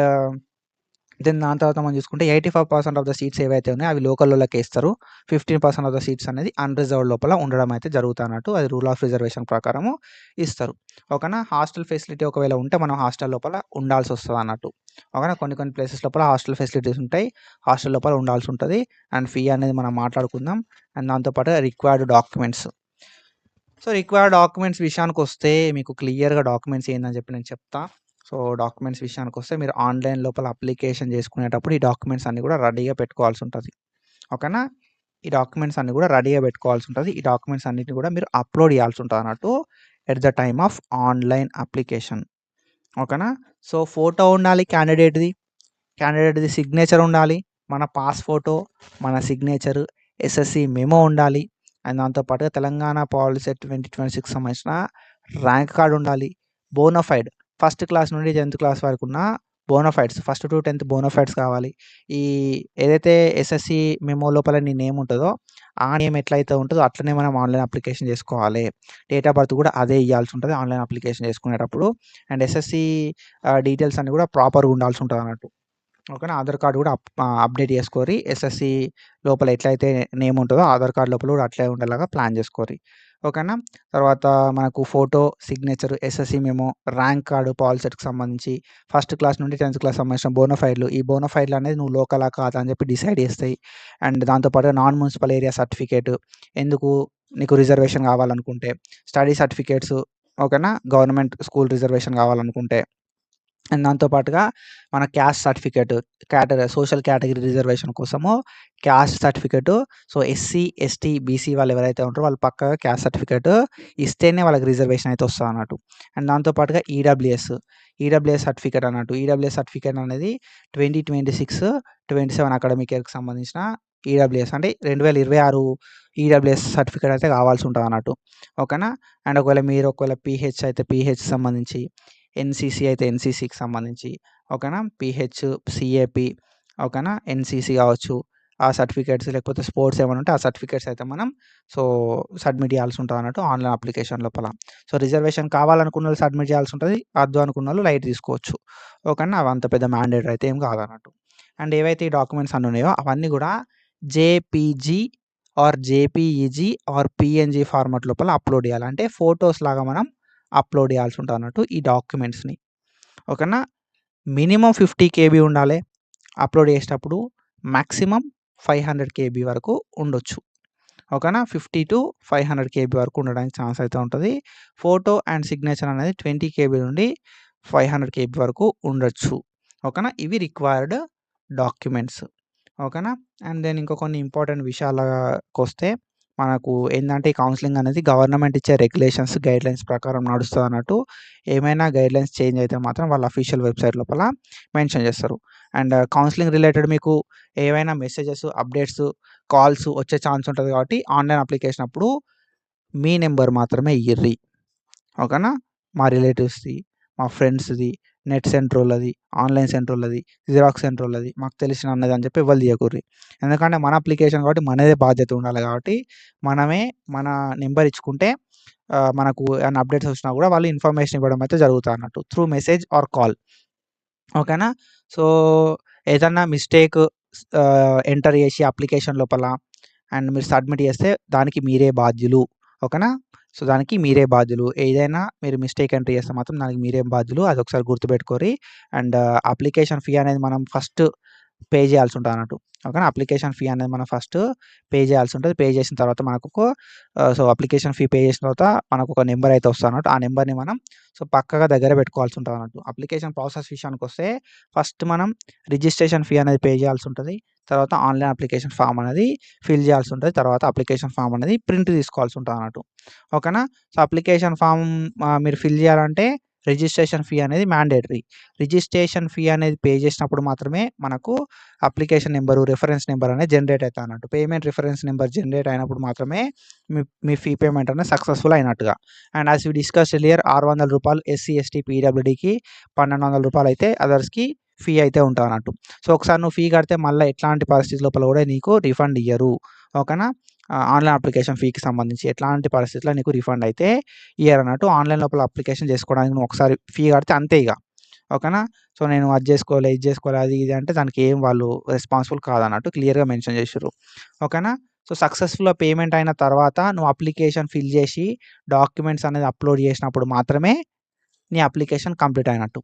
[SPEAKER 1] దెన్ దాని తర్వాత మనం చూసుకుంటే 85% ఆఫ్ ద సీట్స్ ఏవైతే ఉన్నాయో అవి లోకలోళ్ళకే ఇస్తారు. 15% ఆఫ్ ద సీట్స్ అనేది అన్‌రిజర్వ్డ్ లోపల ఉండడం అయితే జరుగుతదన్నట్టు. అది రూల్ ఆఫ్ రిజర్వేషన్ ప్రకారము ఇస్తారు. ఓకేనా? హాస్టల్ ఫెసిలిటీ ఒకవేళ ఉంటే మనం హాస్టల్ లోపల ఉండాల్సొస్తదన్నట్టు. ఓకేనా? కొన్ని ప్లేసెస్ లోపల హాస్టల్ ఫెసిలిటీస్ ఉంటాయి. హాస్టల్ లోపల ఉండాల్సి ఉంటది. అండ్ ఫీ అనేది మనం మాట్లాడుకుందాం. అండ్ దాంతో పాటుగా required documents. So, required documents విషయానికొస్తే మీకు క్లియర్‌గా డాక్యుమెంట్స్ ఏందని చెప్పి నేను చెప్తా. సో, డాక్యుమెంట్స్ విషయానికొస్తే మీరు ఆన్‌లైన్ లోపల అప్లికేషన్ చేసుకునేటప్పుడు ఈ డాక్యుమెంట్స్ అన్నీ కూడా రెడీగా పెట్టుకోవాల్సి ఉంటది. ఓకేనా? ఈ డాక్యుమెంట్స్ అన్నీ కూడా రెడీగా పెట్టుకోవాల్సి ఉంటది. ఈ డాక్యుమెంట్స్ అన్నిటిని కూడా మీరు అప్‌లోడ్ చేయాల్సి ఉంటదన్నట్టు at the time of online application. ఓకేనా? సో, ఫోటో ఉండాలి క్యాండిడేట్‌ది సిగ్నేచర్ ఉండాలి. మన పాస్ ఫోటో, మన సిగ్నేచర్, ఎస్ఎస్‌సి మెమో ఉండాలి. అండ్ దాంతో పాటుగా తెలంగాణ పాలిసెట్ 2026 సంబంధించిన ర్యాంక్ కార్డ్ ఉండాలి. బోనాఫైడ్ ఫస్ట్ క్లాస్ నుండి 10థ్ క్లాస్ వరకున్న బోనాఫైడ్స్ ఫస్ట్ టు 10థ్ బోనాఫైడ్స్ కావాలి. ఈ ఏదైతే ఎస్ఎస్‌సి మెమో లోపల నీ నేమ్ ఉంటదో ఆ నేమ్ ఎట్లయితే ఉంటదో అట్లనే మనం ఆన్‌లైన్ అప్లికేషన్ చేసుకోవాలి. డేట్ ఆఫ్ బర్త్ కూడా అదే ఇయ్యాల్సి ఉంటది ఆన్‌లైన్ అప్లికేషన్ చేసుకునేటప్పుడు. అండ్ ఎస్ఎస్‌సి డీటెయిల్స్ అన్నీ కూడా ప్రాపర్‌గా ఉండాల్సి ఉంటదన్నట్టు. ఓకేనా. ఆధార్ కార్డ్ కూడా అప్డేట్ చేసుకోరి. ఎస్ఎస్‌సి లోపల ఎట్లయితే నేమ్ ఉంటదో ఆధార్ కార్డ్ లోపల కూడా అట్లే ఉండేలాగా ప్లాన్ చేసుకోరి. ఓకేనా. తర్వాత మనకు photo, signature, SSC memo, rank card, పాల్ సెట్‌కి సంబంధించి ఫస్ట్ క్లాస్ నుండి 10థ్ క్లాస్ సంబంధించిన బోనఫైడ్‌లు. ఈ బోనఫైడ్‌లు అనేది నువ్వు లోకలా కాదా అని చెప్పి డిసైడ్ చేస్తాయి. అండ్ దాంతో పాటుగా నాన్ మున్సిపల్ ఏరియా సర్టిఫికేట్ ఎందుకు నీకు రిజర్వేషన్ కావాలనుకుంటే, స్టడీ సర్టిఫికేట్స్ ఓకేనా. గవర్నమెంట్ స్కూల్ రిజర్వేషన్ కావాలనుకుంటే అండ్ దాంతో పాటుగా మన caste certificate social category reservation కోసము caste certificate. So SC, ST, BC వాళ్ళు ఎవరైతే ఉంటారో వాళ్ళు పక్కాగా క్యాస్ట్ సర్టిఫికేట్ ఇస్తేనే వాళ్ళకి రిజర్వేషన్ అయితే వస్తదన్నట్టు. అండ్ దాంతో పాటుగా ఈడబ్ల్యూఎస్ సర్టిఫికేట్ అన్నట్టు. ఈడబ్ల్యూఎస్ సర్టిఫికేట్ అనేది 2026, 27 అకాడమిక్ ఇయర్‌కి సంబంధించిన ఈడబ్ల్యూఎస్ అంటే 2026 ఈడబ్ల్యూఎస్ సర్టిఫికేట్ అయితే కావాల్సి ఉంటదన్నట్టు. ఓకేనా. అండ్ ఒకవేళ పీహెచ్ అయితే పీహెచ్‌కి సంబంధించి, ఎన్‌సీసీ అయితే ఎన్‌సీసీకి సంబంధించి ఓకేనా. పీహెచ్, సీఏపీ ఓకేనా. ఎన్‌సీసీ కావచ్చు. ఆ సర్టిఫికేట్స్ లేకపోతే స్పోర్ట్స్ ఏమైనా ఉంటే ఆ సర్టిఫికేట్స్ అయితే మనం సో సబ్మిట్ చేయాల్సి ఉంటదన్నట్టు ఆన్‌లైన్ అప్లికేషన్ లోపల. సో రిజర్వేషన్ కావాలనుకున్నోళ్ళు సబ్మిట్ చేయాల్సి ఉంటది. వద్దు అనుకున్నోళ్ళు లైట్ తీసుకోవచ్చు. ఓకేనా. అవంత పెద్ద మ్యాండేటరీ అయితే ఏం కాదన్నట్టు. అండ్ ఏవైతే ఈ డాక్యుమెంట్స్ అన్ని ఉన్నాయో అవన్నీ కూడా JPG or JPEG or PNG format లోపల అప్లోడ్ చేయాలి. అంటే ఫోటోస్ లాగా మనం అప్లోడ్ చేయాల్సి ఉంటదన్నట్టు ఈ డాక్యుమెంట్స్‌ని. ఓకేనా. మినిమమ్ 50 కేబీ ఉండాలి. అప్లోడ్ చేసేటప్పుడు మాక్సిమం 500 కేబీ వరకు ఉండొచ్చు. ఓకేనా. 50-500 కేబీ వరకు ఉండడానికి ఛాన్స్ అయితే ఉంటది. ఫోటో అండ్ సిగ్నేచర్ అనేది 20 కేబీ నుండి 500 కేబీ వరకు ఉండొచ్చు. ఓకేనా. ఇవి రిక్వైర్డ్ డాక్యుమెంట్స్. ఓకేనా. అండ్ దెన్ ఇంకా కొన్ని ఇంపార్టెంట్ విషయాలకొస్తే మనకు ఏందంటే ఈ కౌన్సెలింగ్ అనేది గవర్నమెంట్ ఇచ్చే రెగ్యులేషన్స్, గైడ్‌లైన్స్ ప్రకారం నడుస్తదన్నట్టు. ఏమైనా గైడ్‌లైన్స్ చేంజ్ అయితే మాత్రం వాళ్ళ అఫీషియల్ వెబ్‌సైట్ లోపల మెన్షన్ చేస్తారు. అండ్ కౌన్సెలింగ్ రిలేటెడ్ మీకు ఏవైనా మెసేజెస్, అప్డేట్స్, కాల్స్ వచ్చే ఛాన్స్ ఉంటది కాబట్టి ఆన్‌లైన్ అప్లికేషన్ అప్పుడు మీ నంబర్ మాత్రమే ఇయ్యిర్రి. ఓకేనా. మా రిలేటివ్స్‌ది, మా ఫ్రెండ్స్‌ది, నెట్ సెంటరోళ్ళది, ఆన్‌లైన్ సెంటరోళ్ళది, జిరాక్స్ సెంటరోళ్ళది, మాకు తెలిసిన అన్నది అని చెప్పి ఎవ్వరిది ఇయ్యకుర్రి. ఎందుకంటే మన అప్లికేషన్ కాబట్టి మనదే బాధ్యత ఉండాలి కాబట్టి మనమే మన నంబర్ ఇచ్చుకుంటే మనకు ఏమన్నా అప్డేట్స్ వచ్చినా కూడా వాళ్ళు ఇన్ఫర్మేషన్ ఇవ్వడం అయితే జరుగుతదన్నట్టు. Through message or call. ఓకేనా. సో ఏదన్నా మిస్టేక్ ఎంటర్ చేసి అప్లికేషన్ లోపల అండ్ మీరు సబ్మిట్ చేస్తే దానికి మీరే బాధ్యులు. ఓకేనా. సో దానికి మీరే బాధ్యులు. ఏదైనా మీరు మిస్టేక్ ఎంటర్ చేస్తే మాత్రం దానికి మీరే బాధ్యులు. అదొకసారి గుర్తుపెట్టుకోరి. అండ్ అప్లికేషన్ ఫీ అనేది మనం ఫస్ట్ పే చేయాల్సి ఉంటదన్నట్టు. ఓకేనా. అప్లికేషన్ ఫీ అనేది మనం ఫస్ట్ పే చేయాల్సి ఉంటది. పే చేసిన తర్వాత మనకు సో అప్లికేషన్ ఫీ పే చేసిన తర్వాత మనకొక నంబర్ అయితే వస్తదన్నట్టు. ఆ నంబర్‌ని మనం సో పక్కాగా దగ్గర పెట్టుకోవాల్సి ఉంటదన్నట్టు. అప్లికేషన్ ప్రాసెస్ విషయానికొస్తే ఫస్ట్ మనం రిజిస్ట్రేషన్ ఫీ అనేది పే చేయాల్సి ఉంటది. తర్వాత ఆన్‌లైన్ అప్లికేషన్ ఫార్మ్ అనేది ఫిల్ చేయాల్సి ఉంటది. తర్వాత అప్లికేషన్ ఫార్మ్ అనేది ప్రింట్ తీసుకోవాల్సి ఉంటదన్నట్టు. ఓకేనా. సో అప్లికేషన్ ఫార్మ్ మీరు ఫిల్ చేయాలంటే రిజిస్ట్రేషన్ ఫీ అనేది మ్యాండేటరీ. రిజిస్ట్రేషన్ ఫీ అనేది పే చేసినప్పుడు మాత్రమే మనకు అప్లికేషన్ నంబరు, రిఫరెన్స్ నంబర్ అనేది జనరేట్ అయితదన్నట్టు. పేమెంట్ రిఫరెన్స్ నంబర్ జనరేట్ అయినప్పుడు మాత్రమే మీ ఫీ పేమెంట్ అనేది సక్సెస్‌ఫుల్ అయినట్టుగా. And as we discussed earlier రూ. 600 ఎస్సీ, ఎస్టీ, పీడబ్ల్యూడీకి రూ. 1,200 అయితే అదర్స్‌కి ఫీ అయితే ఉంటదన్నట్టు. సో ఒకసారి నువ్వు ఫీ కడితే మళ్ళా ఎట్లాంటి పరిస్థితి లోపల కూడా నీకు రిఫండ్ ఇయ్యరు. ఓకేనా. ఆన్‌లైన్ అప్లికేషన్ ఫీకి సంబంధించి ఎట్లాంటి పరిస్థితిలో నీకు రిఫండ్ అయితే ఇయ్యరన్నట్టు. ఆన్‌లైన్ లోపల అప్లికేషన్ చేసుకోవడానికి నువ్వు ఒకసారి ఫీ కడితే అంతే ఇగ. ఓకేనా. సో నేను అది చేసుకోలే, ఇది చేసుకోలే అది ఇది అంటే దానికి ఏం వాళ్ళు రెస్పాన్సిబుల్ కాదన్నట్టు క్లియర్‌గా మెన్షన్ చేషిర్రు. ఓకేనా. సో సక్సెస్‌ఫుల్‌గా పేమెంట్ అయిన తర్వాత నువ్వు అప్లికేషన్ ఫిల్ చేసి డాక్యుమెంట్స్ అనేది అప్లోడ్ చేసినప్పుడు మాత్రమే నీ అప్లికేషన్ కంప్లీట్ అయినట్టు.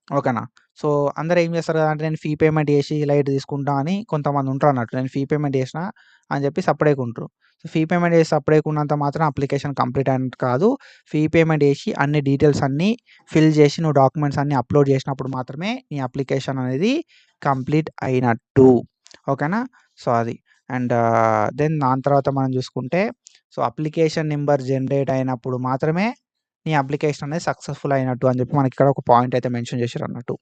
[SPEAKER 1] ఓకేనా. సో అందరూ ఏం చేస్తారు అంటే నేను ఫీ పేమెంట్ చేసి లైట్ తీసుకుంటా అని కొంతమంది ఉంటారన్నట్టు. నేను ఫీ పేమెంట్ చేసినా అని చెప్పి సప్పుడేక ఉంటరు. సో ఫీ పేమెంట్ చేసి సప్పుడేక ఉన్నంత మాత్రం అప్లికేషన్ కంప్లీట్ అయినట్టు కాదు. ఫీ పేమెంట్ చేసి అన్ని డీటెయిల్స్ అన్నీ ఫిల్ చేసి నువ్వు డాక్యుమెంట్స్ అన్నీ అప్లోడ్ చేసినప్పుడు మాత్రమే నీ అప్లికేషన్ అనేది కంప్లీట్ అయినట్టు. ఓకేనా. సో అది. అండ్ దెన్ దాని తర్వాత మనం చూసుకుంటే సో అప్లికేషన్ నంబర్ జనరేట్ అయినప్పుడు మాత్రమే నీ అప్లికేషన్ అనేది సక్సెస్‌ఫుల్ అయినట్టు అని చెప్పి మనకిక్కడ ఒక పాయింట్ అయితే మెన్షన్ చేషిర్రన్నట్టు.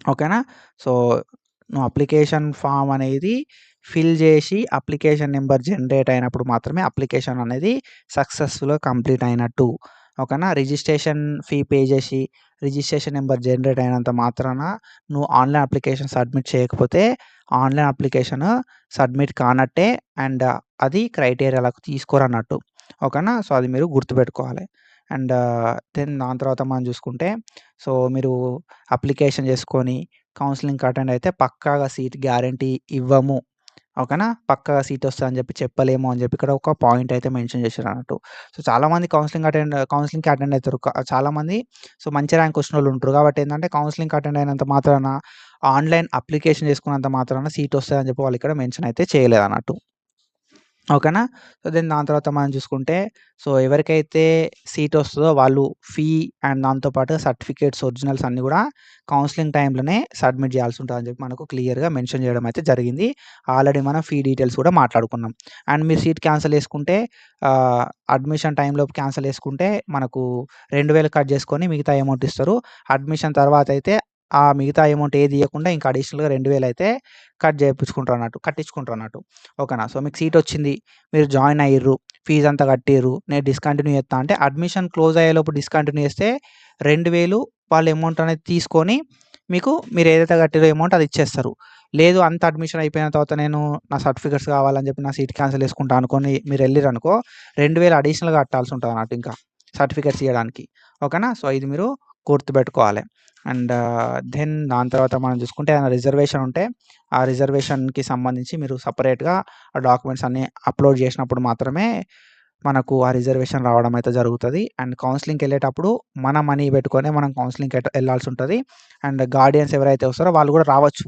[SPEAKER 1] ఓకేనా. సో నువ్వు అప్లికేషన్ ఫార్మ్ అనేది ఫిల్ చేసి అప్లికేషన్ నంబర్ జనరేట్ అయినప్పుడు మాత్రమే అప్లికేషన్ అనేది సక్సెస్‌ఫుల్‌గా కంప్లీట్ అయినట్టు. ఓకేనా. రిజిస్ట్రేషన్ ఫీ పే చేసి రిజిస్ట్రేషన్ నంబర్ జనరేట్ అయినంత మాత్రాన నువ్వు ఆన్‌లైన్ అప్లికేషన్ సబ్మిట్ చేయకపోతే ఆన్‌లైన్ అప్లికేషన్ సబ్మిట్ కానట్టే అండ్ అది క్రైటీరియా‌లోకి తీసుకోరన్నట్టు. ఓకేనా? సో, అది మీరు గుర్తుపెట్టుకోవాలి. అండ్ దెన్ దాని తర్వాత మనం చూసుకుంటే సో, మీరు అప్లికేషన్ చేసుకొని కౌన్సెలింగ్‌కి అటెండ్ అయితే పక్కాగా సీట్ గ్యారంటీ ఇవ్వము. ఓకేనా? పక్కాగా సీట్ వస్తదని చెప్పలేము అని చెప్పి ఇక్కడ ఒక పాయింట్ అయితే మెన్షన్ చేశారన్నట్టు. సో, చాలామంది కౌన్సెలింగ్‌కి అటెండ్ అయితారు. చాలామంది సో, మంచి ర్యాంక్ వచ్చినోళ్ళు ఉంటారు. కాబట్టి ఏందంటే కౌన్సెలింగ్‌కి అటెండ్ అయినంత మాత్రాన ఆన్‌లైన్ అప్లికేషన్ చేసుకున్నంత మాత్రాన సీట్ వస్తదని చెప్పి వాళ్ళు ఇక్కడ మెన్షన్ అయితే చేయలేదన్నట్టు. ఓకేనా? సో, దెన్ దాని తర్వాత మనం చూసుకుంటే సో, ఎవరికైతే సీట్ వస్తదో వాళ్ళు ఫీ అండ్ దాంతో పాటు సర్టిఫికేట్స్ ఒరిజినల్స్ అన్నీ కూడా కౌన్సెలింగ్ టైమ్‌లోనే సబ్మిట్ చేయాల్సి ఉంటదని చెప్పి మనకు క్లియర్‌గా మెన్షన్ చేయడం అయితే జరిగింది. ఆల్రెడీ మనం ఫీ డీటెయిల్స్ కూడా మాట్లాడుకున్నాం. అండ్ మీరు సీట్ క్యాన్సెల్ చేసుకుంటే అడ్మిషన్ టైమ్‌లోపు క్యాన్సెల్ చేసుకుంటే మనకు 2000 కట్ చేసుకొని మిగతా అమౌంట్ ఇస్తారు. అడ్మిషన్ తర్వాత అయితే ఆ మిగతా అమౌంట్ ఏది ఇయ్యకుండా ఇంకా అడిషనల్‌గా 2000 అయితే కట్టించుకుంటారన్నట్టు. ఓకేనా? సో, మీకు సీట్ వచ్చింది. మీరు జాయిన్ అయ్యిర్రు. ఫీజ్ అంతా కట్టిర్రు. నేను డిస్కంటిన్యూ చేత్తా అంటే అడ్మిషన్ క్లోజ్ అయ్యేలోపు డిస్కంటిన్యూ చేస్తే 2000 వాళ్ళు అమౌంట్ అనేది తీసుకొని మీరు ఏదైతే కట్టిర్రో అమౌంట్ అది ఇచ్చేస్తారు. లేదు అంత అడ్మిషన్ అయిపోయిన తర్వాత నేను నా సర్టిఫికేట్స్ కావాలని చెప్పి నా సీట్ క్యాన్సెల్ చేసుకుంటా అనుకోని మీరు ఎళ్లిరనుకో 2000 అడిషనల్‌గా కట్టాల్సి ఉంటదన్నట్టు ఇంకా సర్టిఫికేట్స్ ఇయ్యడానికి. ఓకేనా? సో, ఇది మీరు గుర్తుపెట్టుకోవాలి. అండ్ దెన్ దాని తర్వాత మనం చూసుకుంటే ఏదైనా రిజర్వేషన్ ఉంటే ఆ రిజర్వేషన్‌కి సంబంధించి మీరు సెపరేట్‌గా ఆ డాక్యుమెంట్స్ అన్నీ అప్‌లోడ్ చేసినప్పుడు మాత్రమే మనకు ఆ రిజర్వేషన్ రావడం అయితే జరుగుతది. అండ్ కౌన్సెలింగ్‌కెళ్ళేటప్పుడు మన మనీ పెట్టుకొనే మనం కౌన్సెలింగ్‌కి ఎళ్ళాల్సి ఉంటది. అండ్ గార్డియన్స్ ఎవరైతే వస్తారో వాళ్ళు కూడా రావచ్చు.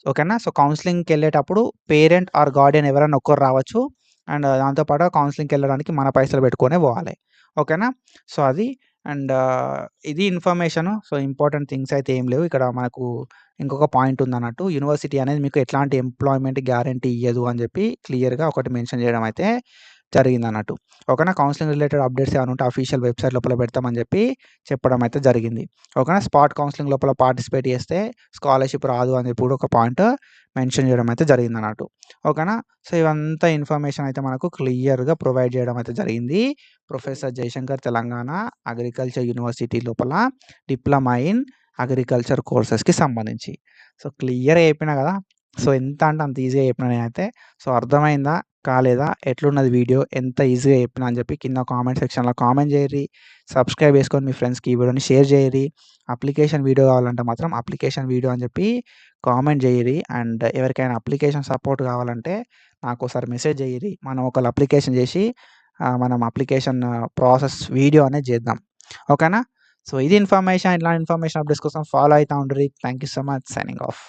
[SPEAKER 1] ఓకేనా? సో, కౌన్సెలింగ్‌కెళ్ళేటప్పుడు పేరెంట్ ఆర్ గార్డియన్ ఎవరైనా ఒక్కరు రావచ్చు. అండ్ దాంతో పాటు కౌన్సెలింగ్‌కెళ్ళడానికి మన పైసలు పెట్టుకొనే పోవాలి. ఓకేనా? సో, అది అండ్ ఇది ఇన్ఫర్మేషను. సో, ఇంపార్టెంట్ థింగ్స్ అయితే ఏం లేవు. ఇక్కడ మనకు ఇంకొక పాయింట్ ఉందన్నట్టు. యూనివర్సిటీ అనేది మీకు ఎట్లాంటి ఎంప్లాయ్‌మెంట్ గ్యారంటీ ఇయ్యదు అని చెప్పి క్లియర్‌గా ఒకటి మెన్షన్ చేయడం అయితే జరిగిందన్నట్టు. ఓకేనా? కౌన్సెలింగ్ రిలేటెడ్ అప్డేట్స్ ఏమైనా ఉంటే అఫీషియల్ వెబ్‌సైట్ లోపల పెడతామని చెప్పి చెప్పడం అయితే జరిగింది. ఓకేనా? స్పాట్ కౌన్సెలింగ్ లోపల పార్టిసిపేట్ చేస్తే స్కాలర్‌షిప్ రాదు అని చెప్పి కూడా ఒక పాయింట్ మెన్షన్ చేయడం అయితే జరిగిందన్నట్టు. ఓకేనా? సో, ఇవంతా ఇన్ఫర్మేషన్ అయితే మనకు క్లియర్‌గా ప్రొవైడ్ చేయడం అయితే జరిగింది. Professor Jayashankar Telangana agriculture university లోపల డిప్లొమా ఇన్ అగ్రికల్చర్ కోర్సెస్‌కి సంబంధించి. సో, క్లియర్‌గా చెప్పినా కదా! సో, ఎంత అంటే అంత ఈజీగా చెప్పినా నేనైతే. సో, అర్థమైందా? కాలేదా? ఎట్లున్నది వీడియో? ఎంత ఈజీగా చెప్పినా అని చెప్పి కింద కామెంట్ సెక్షన్‌లో కామెంట్ చేయుర్రి. సబ్స్క్రైబ్ చేసుకొని మీ ఫ్రెండ్స్‌కి ఈ వీడియోని షేర్ చేయుర్రి. అప్లికేషన్ వీడియో కావాలంటే మాత్రం అప్లికేషన్ వీడియో అని చెప్పి కామెంట్ చేయుర్రి. అండ్ ఎవరికైనా అప్లికేషన్ సపోర్ట్ కావాలంటే నాకోసారి మెసేజ్ చేయుర్రి. మనం ఒకళ్ళ అప్లికేషన్ చేసి మనం అప్లికేషన్ ప్రాసెస్ వీడియో అనేది చేద్దాం. ఓకేనా? సో, ఇది ఇన్ఫర్మేషన్. ఇట్లాంటి ఇన్ఫర్మేషన్ అప్డేట్స్ కోసం ఫాలో అయితా ఉండుర్రి. Thank you so much. Signing of.